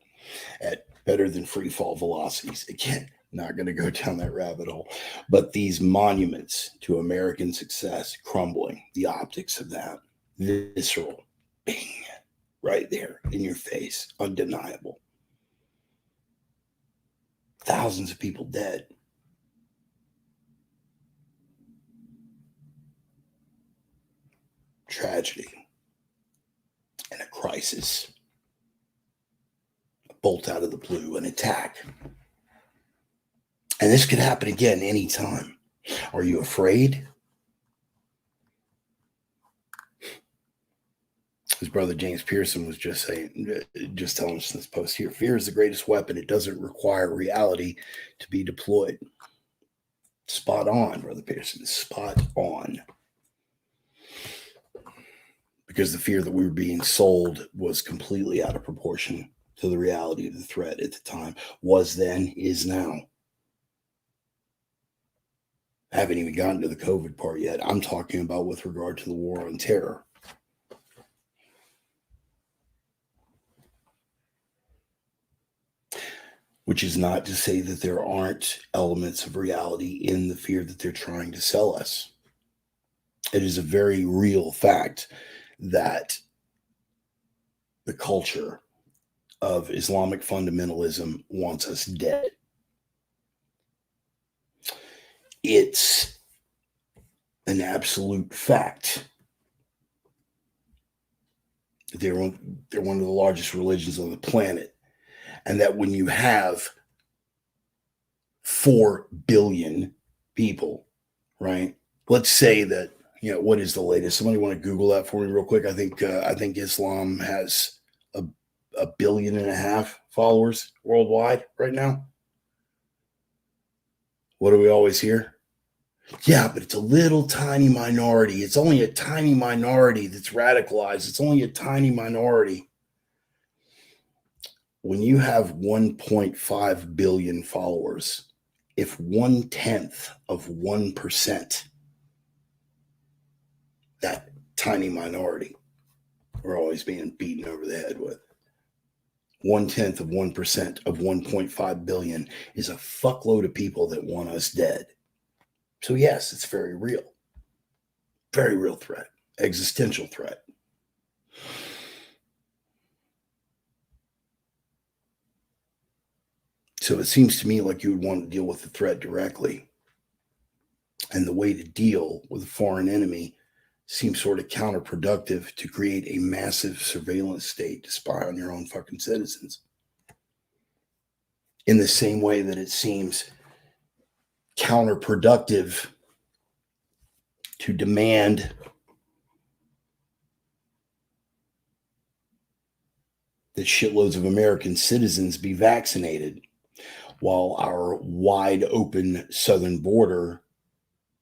at better than free fall velocities. Again, not going to go down that rabbit hole, but these monuments to American success crumbling, the optics of that, visceral, bing, right there in your face, undeniable. Thousands of people dead. Tragedy and a crisis, a bolt out of the blue, an attack. And this could happen again anytime. Are you afraid? His brother James Pearson was just telling us in this post here, fear is the greatest weapon. It doesn't require reality to be deployed. Spot on, Brother Pearson, spot on. Because the fear that we were being sold was completely out of proportion to the reality of the threat at the time. Was then, is now. I haven't even gotten to the COVID part yet. I'm talking about with regard to the war on terror. Which is not to say that there aren't elements of reality in the fear that they're trying to sell us. It is a very real fact that the culture of Islamic fundamentalism wants us dead. It's an absolute fact. They're one of the largest religions on the planet. And that when you have 4 billion people, right? Let's say that, what is the latest? Somebody want to Google that for me real quick? I think Islam has a 1.5 billion followers worldwide right now. What do we always hear? Yeah, but it's a little tiny minority. It's only a tiny minority that's radicalized. It's only a tiny minority. when you have 1.5 billion followers, if 1/10 of 1%, that tiny minority we're always being beaten over the head with, 1/10 of 1% of 1.5 billion is a fuckload of people that want us dead. So yes, it's very real threat, existential threat. So it seems to me like you would want to deal with the threat directly. And the way to deal with a foreign enemy seems sort of counterproductive to create a massive surveillance state to spy on your own fucking citizens. In the same way that it seems counterproductive to demand that shitloads of American citizens be vaccinated while our wide open southern border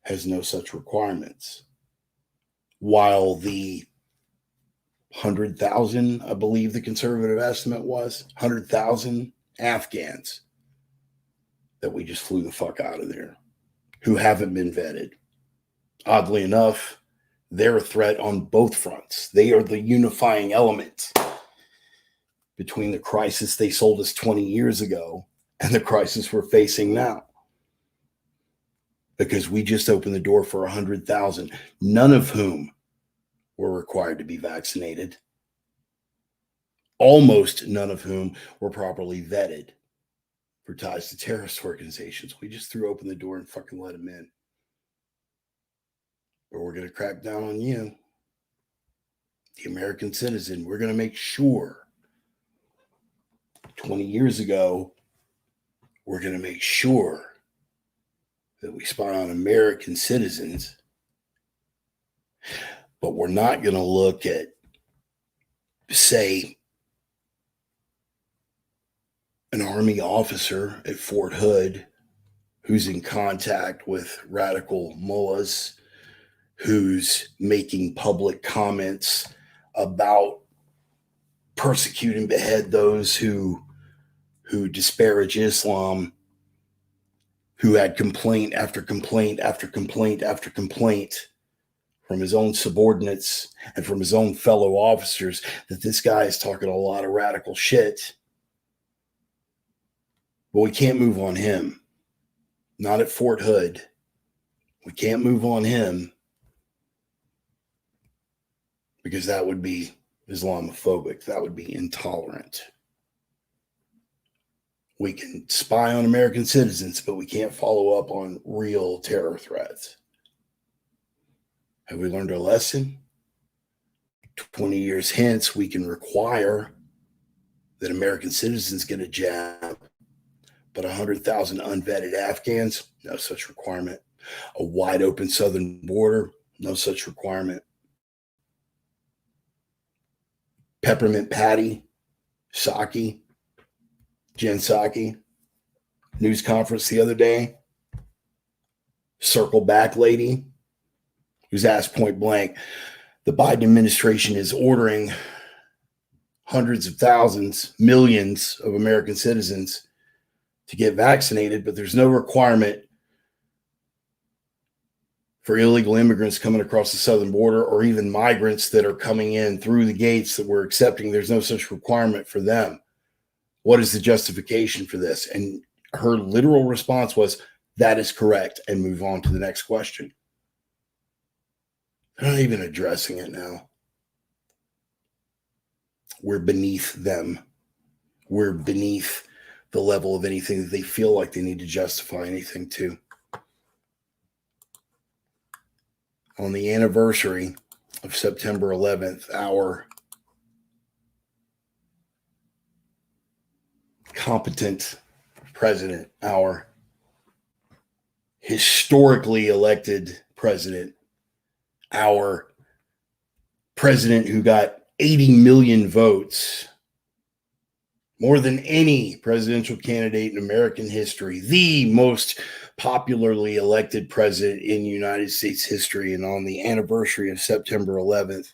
has no such requirements. While the 100,000, I believe the conservative estimate was, 100,000 Afghans that we just flew the fuck out of there who haven't been vetted. Oddly enough, they're a threat on both fronts. They are the unifying element between the crisis they sold us 20 years ago and the crisis we're facing now. Because we just opened the door for 100,000, none of whom were required to be vaccinated. Almost none of whom were properly vetted for ties to terrorist organizations. We just threw open the door and fucking let them in. But we're going to crack down on you, the American citizen. We're going to make sure 20 years ago, we're going to make sure that we spy on American citizens, but we're not going to look at, say, an Army officer at Fort Hood who's in contact with radical mullahs, who's making public comments about persecute and behead those who disparage Islam, who had complaint after complaint after complaint after complaint from his own subordinates and from his own fellow officers that this guy is talking a lot of radical shit. But we can't move on him. Not at Fort Hood. We can't move on him because that would be Islamophobic. That would be intolerant. We can spy on American citizens, but we can't follow up on real terror threats. Have we learned our lesson? 20 years hence, we can require that American citizens get a jab, but 100,000 unvetted Afghans, no such requirement. A wide open southern border, no such requirement. Peppermint Patty, Psaki, Jen Psaki, news conference the other day, circle back lady, who's asked point blank, the Biden administration is ordering hundreds of thousands, millions of American citizens to get vaccinated, but there's no requirement for illegal immigrants coming across the southern border or even migrants that are coming in through the gates that we're accepting. There's no such requirement for them. What is the justification for this? And her literal response was, that is correct, and move on to the next question. They're not even addressing it now. We're beneath them. We're beneath the level of anything that they feel like they need to justify anything to. On the anniversary of September 11th, our competent president, our historically elected president, our president who got 80 million votes, more than any presidential candidate in American history, the most popularly elected president in United States history. And on the anniversary of September 11th,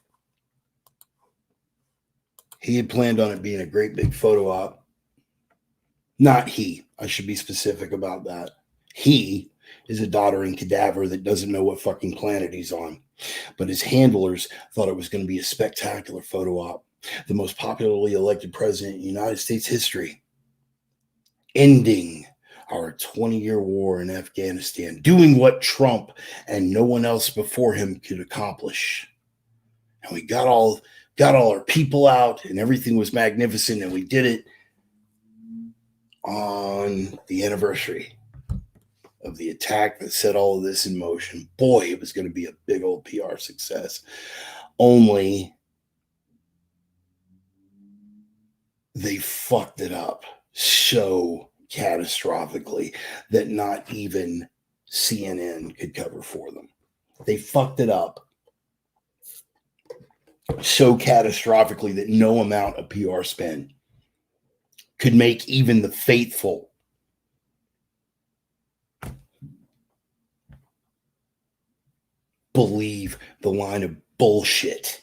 he had planned on it being a great big photo op. Not he. I should be specific about that. He is a doddering cadaver that doesn't know what fucking planet he's on. But his handlers thought it was going to be a spectacular photo op, the most popularly elected president in United States history, ending our 20-year war in Afghanistan, doing what Trump and no one else before him could accomplish. And we got all our people out, and everything was magnificent, and we did it on the anniversary of the attack that set all of this in motion. Boy, it was going to be a big old PR success. Only they fucked it up so catastrophically that not even CNN could cover for them. They fucked it up so catastrophically that no amount of PR spend could make even the faithful believe the line of bullshit.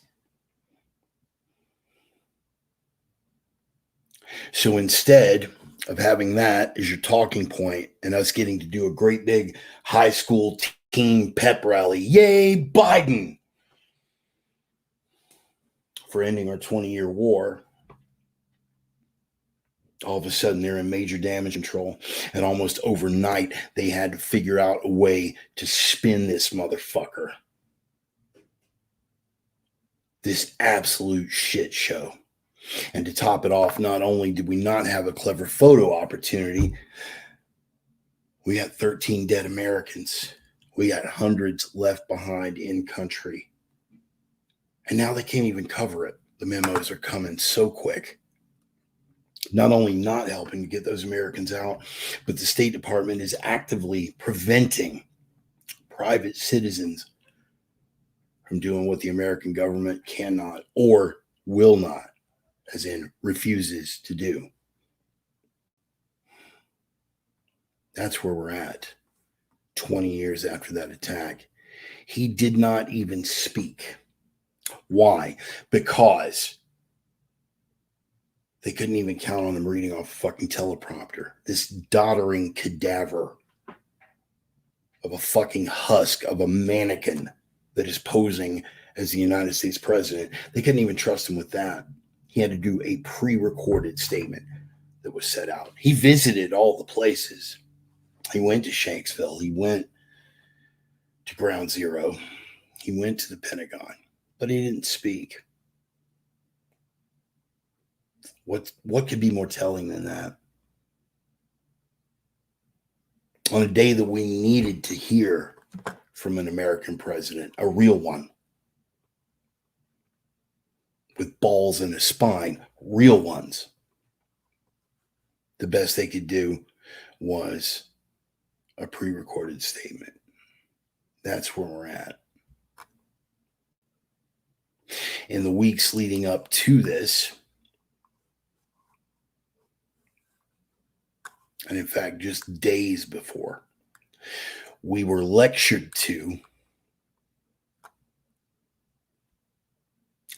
So instead of having that as your talking point and us getting to do a great big high school team pep rally, yay, Biden, for ending our 20-year war, all of a sudden they're in major damage control, and almost overnight they had to figure out a way to spin this motherfucker. This absolute shit show. And to top it off, not only did we not have a clever photo opportunity, we got 13 dead Americans. We got hundreds left behind in country. And now they can't even cover it. The memos are coming so quick. Not only not helping to get those Americans out, but the State Department is actively preventing private citizens from doing what the American government cannot or will not, as in refuses to do. That's where we're at 20 years after that attack. He did not even speak. Why? Because they couldn't even count on him reading off a fucking teleprompter. This doddering cadaver of a fucking husk of a mannequin that is posing as the United States president. They couldn't even trust him with that. He had to do a pre-recorded statement that was set out. He visited all the places. He went to Shanksville. He went to Ground Zero. He went to the Pentagon, but he didn't speak. What could be more telling than that? On a day that we needed to hear from an American president, a real one, with balls in his spine, real ones, the best they could do was a pre-recorded statement. That's where we're at. In the weeks leading up to this, and in fact, just days before, we were lectured to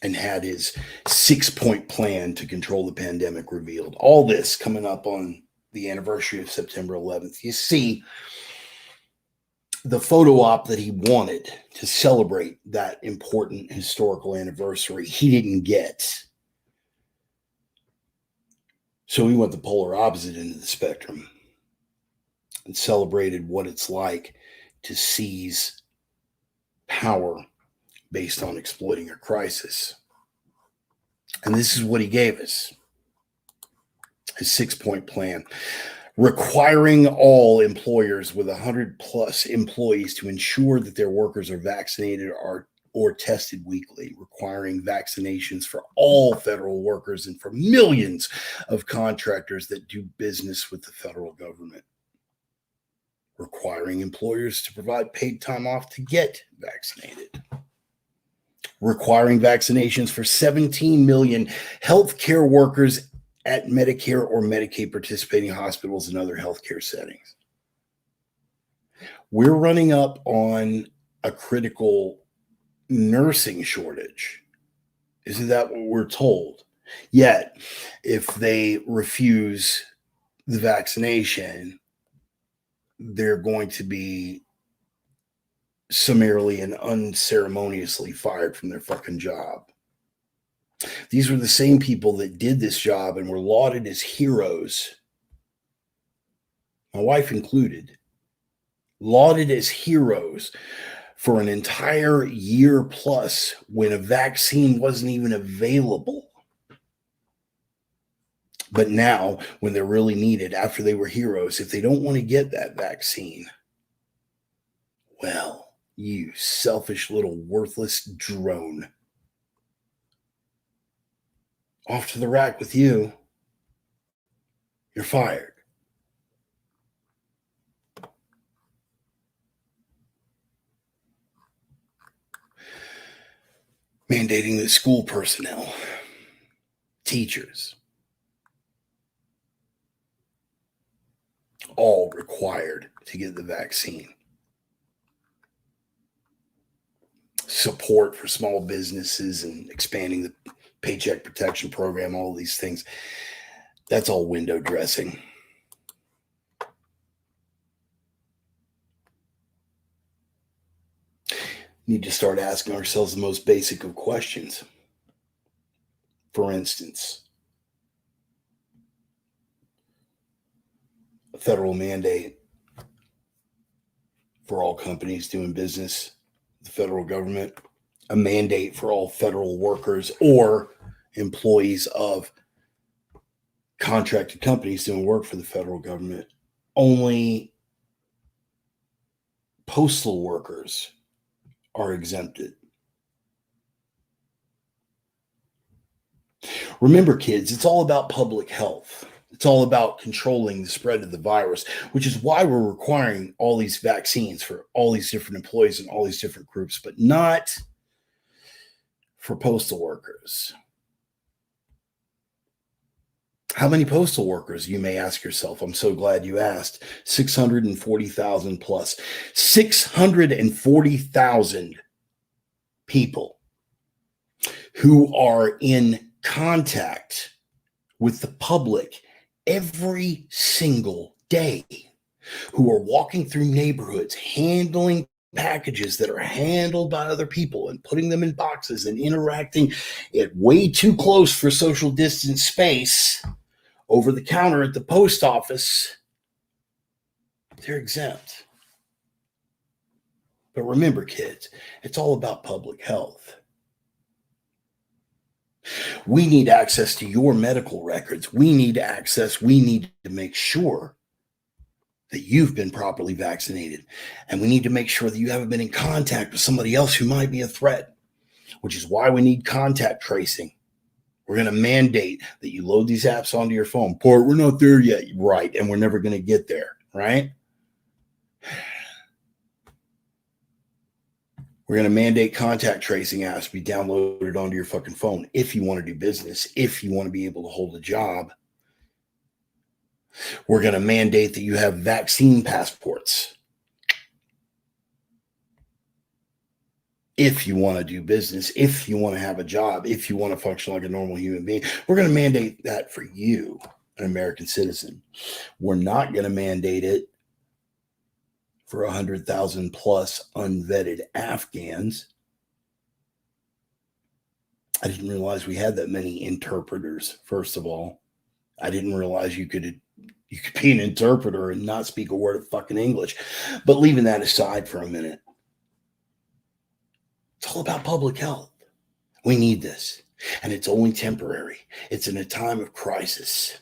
and had his 6-point plan to control the pandemic revealed. All this coming up on the anniversary of September 11th. You see, the photo op that he wanted to celebrate that important historical anniversary, he didn't get. So he went the polar opposite end of the spectrum and celebrated what it's like to seize power based on exploiting a crisis. And this is what he gave us. His 6-point plan, requiring all employers with 100+ employees to ensure that their workers are vaccinated or tested weekly, requiring vaccinations for all federal workers and for millions of contractors that do business with the federal government, requiring employers to provide paid time off to get vaccinated, requiring vaccinations for 17 million healthcare workers at Medicare or Medicaid participating hospitals and other healthcare settings. We're running up on a critical nursing shortage. Isn't that what we're told? Yet, if they refuse the vaccination, they're going to be summarily and unceremoniously fired from their fucking job. These were the same people that did this job and were lauded as heroes, my wife included, lauded as heroes for an entire year plus when a vaccine wasn't even available. But now, when they're really needed, after they were heroes, if they don't want to get that vaccine, well, you selfish little worthless drone. Off to the rack with you. You're fired. Mandating that school personnel, teachers, all required to get the vaccine. Support for small businesses and expanding the Paycheck Protection Program, all these things. That's all window dressing. Need to start asking ourselves the most basic of questions. For instance, a federal mandate for all companies doing business with the federal government, a mandate for all federal workers or employees of contracted companies doing work for the federal government. Only postal workers are exempted. Remember, kids, it's all about public health. It's all about controlling the spread of the virus, which is why we're requiring all these vaccines for all these different employees and all these different groups, but not for postal workers. How many postal workers, you may ask yourself? I'm so glad you asked. 640,000 plus. 640,000 people who are in contact with the public every single day, who are walking through neighborhoods, handling packages that are handled by other people and putting them in boxes and interacting at way too close for social distance space over the counter at the post office. They're exempt. But remember, kids, it's all about public health. We need access to your medical records. We need to make sure that you've been properly vaccinated. And we need to make sure that you haven't been in contact with somebody else who might be a threat, which is why we need contact tracing. We're going to mandate that you load these apps onto your phone. Port, we're not there yet. Right. And we're never going to get there. Right. We're going to mandate contact tracing apps be downloaded onto your fucking phone if you want to do business, if you want to be able to hold a job. We're going to mandate that you have vaccine passports if you want to do business, if you want to have a job, if you want to function like a normal human being. We're going to mandate that for you, an American citizen. We're not going to mandate it for 100,000 plus unvetted Afghans. I didn't realize we had that many interpreters, first of all. I didn't realize you could be an interpreter and not speak a word of fucking English. But leaving that aside for a minute, it's all about public health. We need this, and it's only temporary. It's in a time of crisis.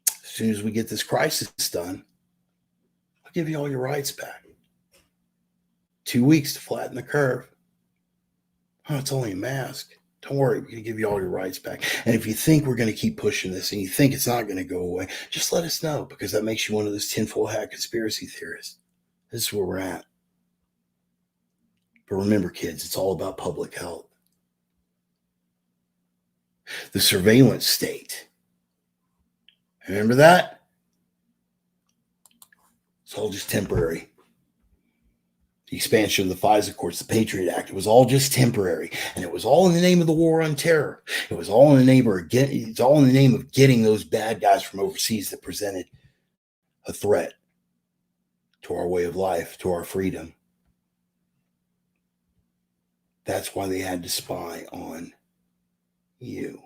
As soon as we get this crisis done, I'll give you all your rights back. 2 weeks to flatten the curve. Oh, it's only a mask. Don't worry, we're going to give you all your rights back. And if you think we're going to keep pushing this and you think it's not going to go away, just let us know, because that makes you one of those tinfoil hat conspiracy theorists. This is where we're at. But remember, kids, it's all about public health. The surveillance state. Remember that? It's all just temporary. The expansion of the FISA courts, the Patriot Act, it was all just temporary, and it was all in the name of the war on terror. It was all in the name of getting those bad guys from overseas that presented a threat to our way of life, to our freedom. That's why they had to spy on you.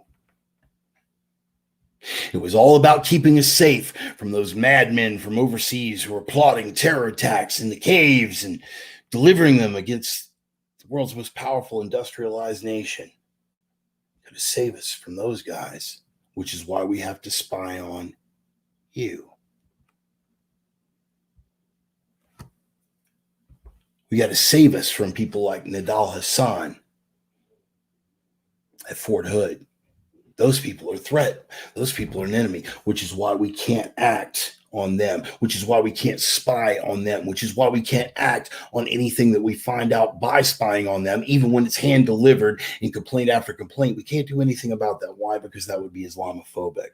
It was all about keeping us safe from those madmen from overseas who were plotting terror attacks in the caves and delivering them against the world's most powerful industrialized nation. To save us from those guys, which is why we have to spy on you. We got to save us from people like Nidal Hassan at Fort Hood. Those people are a threat. Those people are an enemy, which is why we can't act on them, which is why we can't spy on them, which is why we can't act on anything that we find out by spying on them, even when it's hand delivered in complaint after complaint. We can't do anything about that. Why? Because that would be Islamophobic.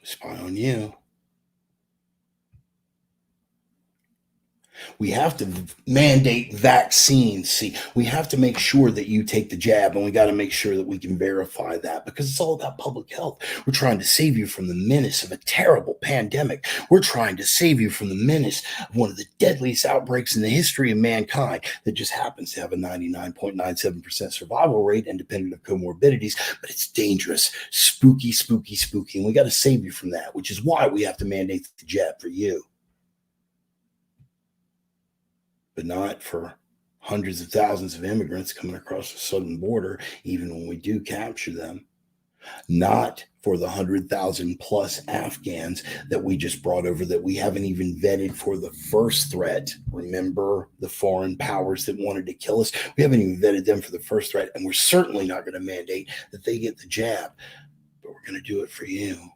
Spy on you. We have to mandate vaccines. See, we have to make sure that you take the jab, and we got to make sure that we can verify that, because it's all about public health. We're trying to save you from the menace of a terrible pandemic. We're trying to save you from the menace of one of the deadliest outbreaks in the history of mankind that just happens to have a 99.97% survival rate independent of comorbidities, but it's dangerous, spooky, spooky, spooky, and we got to save you from that, which is why we have to mandate the jab for you. But not for hundreds of thousands of immigrants coming across the southern border, even when we do capture them. Not for the 100,000 plus Afghans that we just brought over that we haven't even vetted for the first threat. Remember the foreign powers that wanted to kill us? We haven't even vetted them for the first threat, and we're certainly not going to mandate that they get the jab, but we're going to do it for you.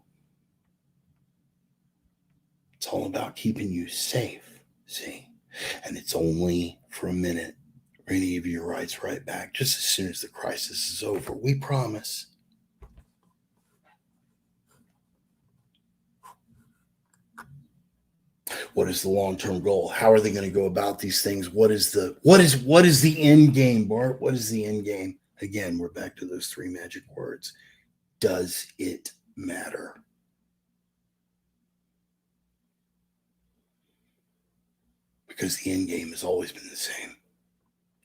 It's all about keeping you safe, see? And it's only for a minute. We're going to give you your rights right back just as soon as the crisis is over. We promise. What is the long-term goal? How are they going to go about these things? What is the end game, Bart? What is the end game? Again, we're back to those three magic words. Does it matter? Because the end game has always been the same.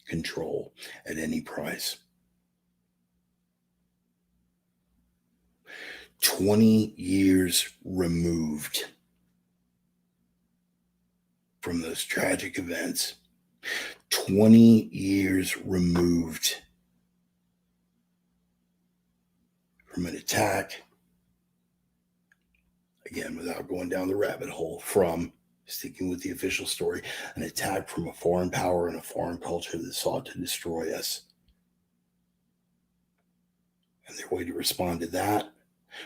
Control at any price. 20 years removed from those tragic events. 20 years removed from an attack. Again, without going down the rabbit hole, from sticking with the official story, an attack from a foreign power and a foreign culture that sought to destroy us. And their way to respond to that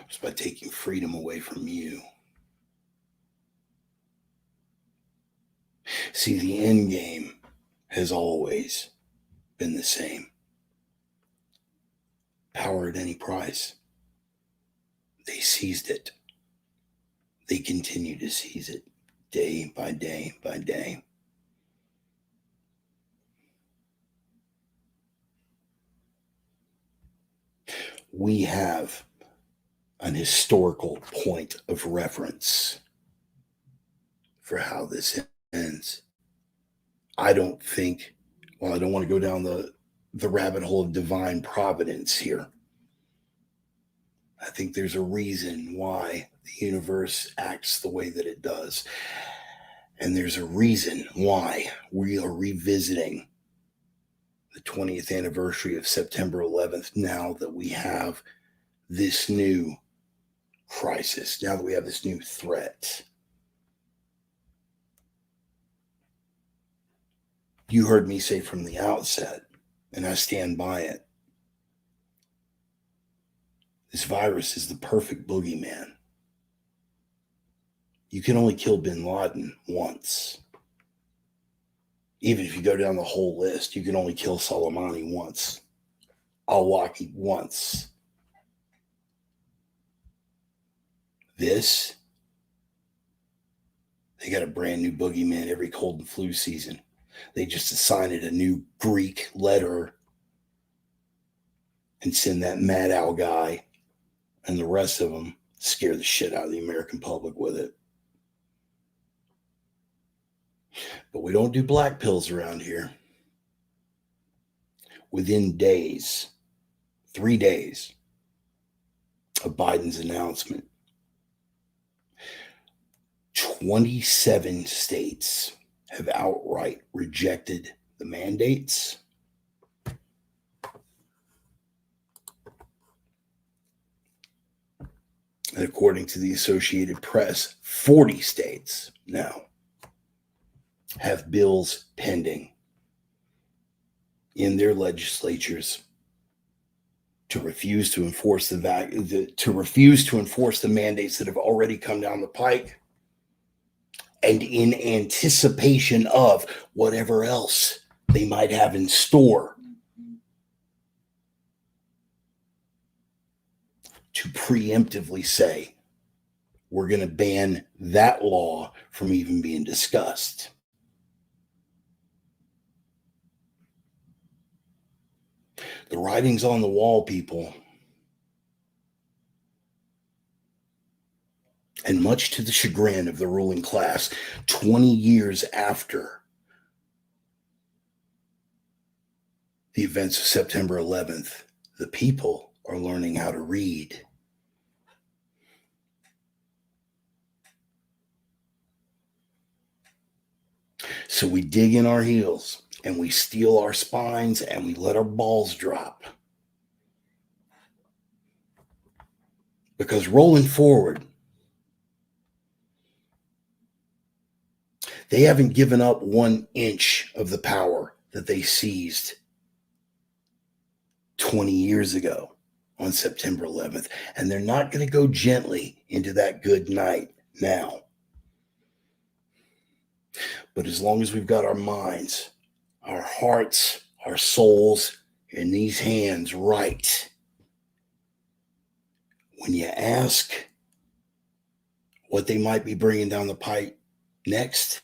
was by taking freedom away from you. See, the end game has always been the same. Power at any price. They seized it. They continue to seize it. Day by day by day. We have an historical point of reference for how this ends. I don't think, well, I don't want to go down the rabbit hole of divine providence here. I think there's a reason why the universe acts the way that it does. And there's a reason why we are revisiting the 20th anniversary of September 11th now that we have this new crisis, now that we have this new threat. You heard me say from the outset, and I stand by it, this virus is the perfect boogeyman. You can only kill bin Laden once. Even if you go down the whole list, you can only kill Soleimani once. Al-Awlaki once. This They got a brand new boogeyman every cold and flu season. They just assign it a new Greek letter and send that mad owl guy and the rest of them scare the shit out of the American public with it. But we don't do black pills around here. Within days, 3 days of Biden's announcement, 27 states have outright rejected the mandates. And according to the Associated Press, 40 states now have bills pending in their legislatures to refuse to enforce the mandates that have already come down the pike, and in anticipation of whatever else they might have in store, to preemptively say, we're going to ban that law from even being discussed. The writing's on the wall, people. And much to the chagrin of the ruling class, 20 years after the events of September 11th, the people are learning how to read. So we dig in our heels and we steel our spines and we let our balls drop. Because rolling forward, they haven't given up 1 inch of the power that they seized 20 years ago on September 11th. And they're not going to go gently into that good night now. But as long as we've got our minds, our hearts, our souls in these hands right, when you ask what they might be bringing down the pipe next,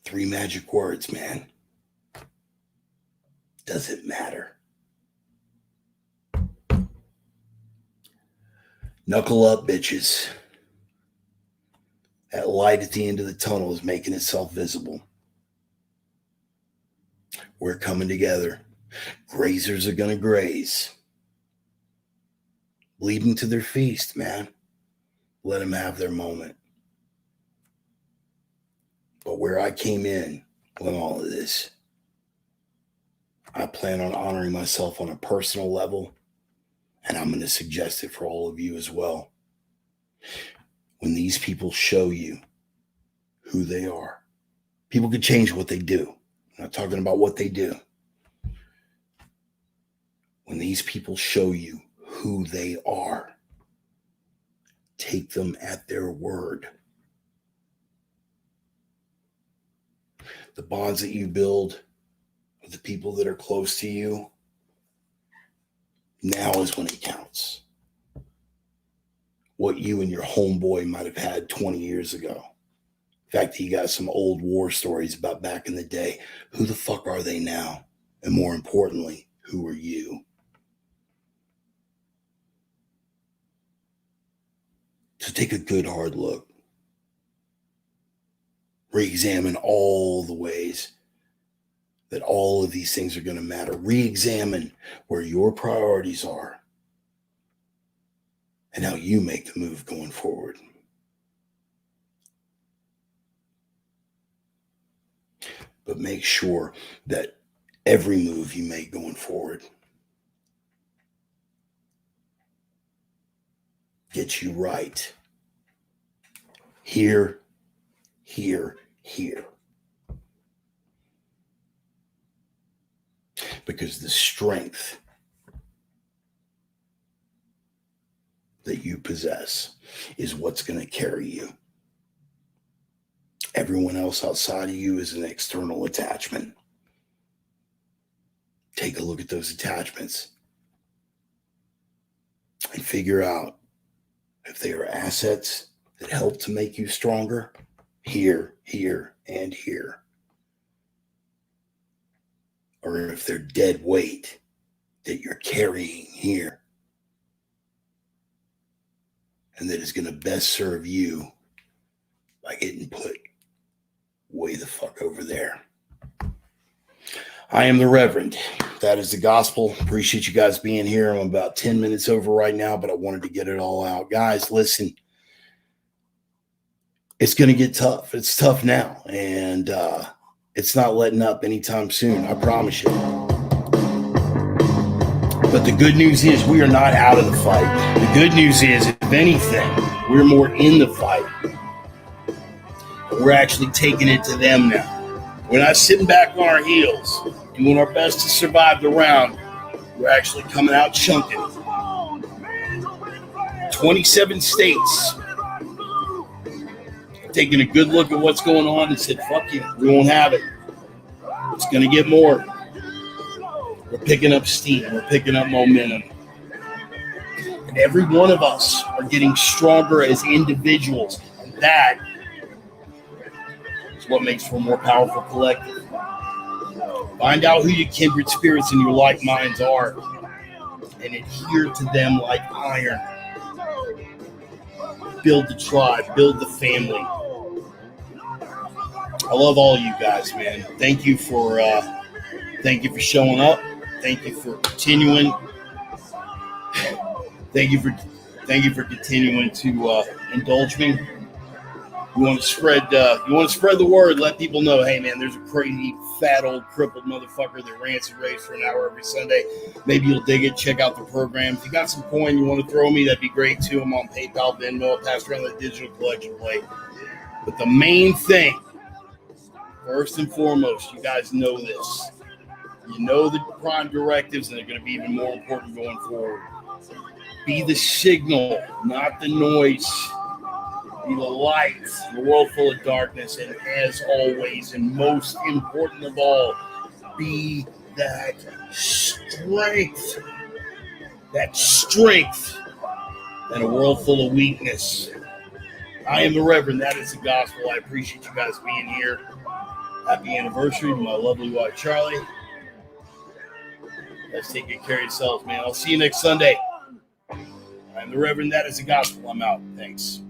3 magic words, man. Does it matter? Knuckle up, bitches. That light at the end of the tunnel is making itself visible. We're coming together. Grazers are going to graze. Lead them to their feast, man. Let them have their moment. But where I came in with all of this, I plan on honoring myself on a personal level, and I'm going to suggest it for all of you as well. When these people show you who they are, people can change what they do. I'm not talking about what they do. When these people show you who they are, take them at their word. The bonds that you build with the people that are close to you, now is when it counts. What you and your homeboy might have had 20 years ago. In fact, you got some old war stories about back in the day. Who the fuck are they now? And more importantly, who are you? So take a good hard look. Re-examine all the ways that all of these things are going to matter. Re-examine where your priorities are and how you make the move going forward. But make sure that every move you make going forward gets you right. Here, here, here. Because the strength that you possess is what's going to carry you. Everyone else outside of you is an external attachment. Take a look at those attachments and figure out if they are assets that help to make you stronger, here, and here, or if they're dead weight that you're carrying here and that is going to best serve you by getting put way the fuck over there. I am the Reverend. That is the gospel. Appreciate you guys being here. I'm about 10 minutes over right now, but I wanted to get it all out. Guys, listen, it's going to get tough. It's tough now, and it's not letting up anytime soon. I promise you. But the good news is we are not out of the fight. The good news is, if anything, we're more in the fight. We're actually taking it to them now. We're not sitting back on our heels, doing our best to survive the round. We're actually coming out chunking. 27 states taking a good look at what's going on and said, fuck you, we won't have it. It's going to get more. We're picking up steam. We're picking up momentum. And every one of us are getting stronger as individuals. And that is what makes for a more powerful collective. Find out who your kindred spirits and your like minds are and adhere to them like iron. Build the tribe. Build the family. I love all you guys, man. Thank you for showing up. Thank you for continuing. Thank you for continuing to indulge me. You want to spread the word. Let people know, hey man, there's a crazy fat old crippled motherfucker that rants and raves for an hour every Sunday. Maybe you'll dig it. Check out the program. If you got some coin you want to throw me, that'd be great too. I'm on PayPal, Venmo. I'll pass around the digital collection plate. But the main thing, first and foremost, you guys know this. You know the prime directives, and they're going to be even more important going forward. Be the signal, not the noise. Be the light in a world full of darkness. And as always, and most important of all, be that strength. That strength in a world full of weakness. I am the Reverend. That is the gospel. I appreciate you guys being here. Happy anniversary to my lovely wife, Charlie. Let's take good care of yourselves, man. I'll see you next Sunday. I'm the Reverend. That is the gospel. I'm out. Thanks.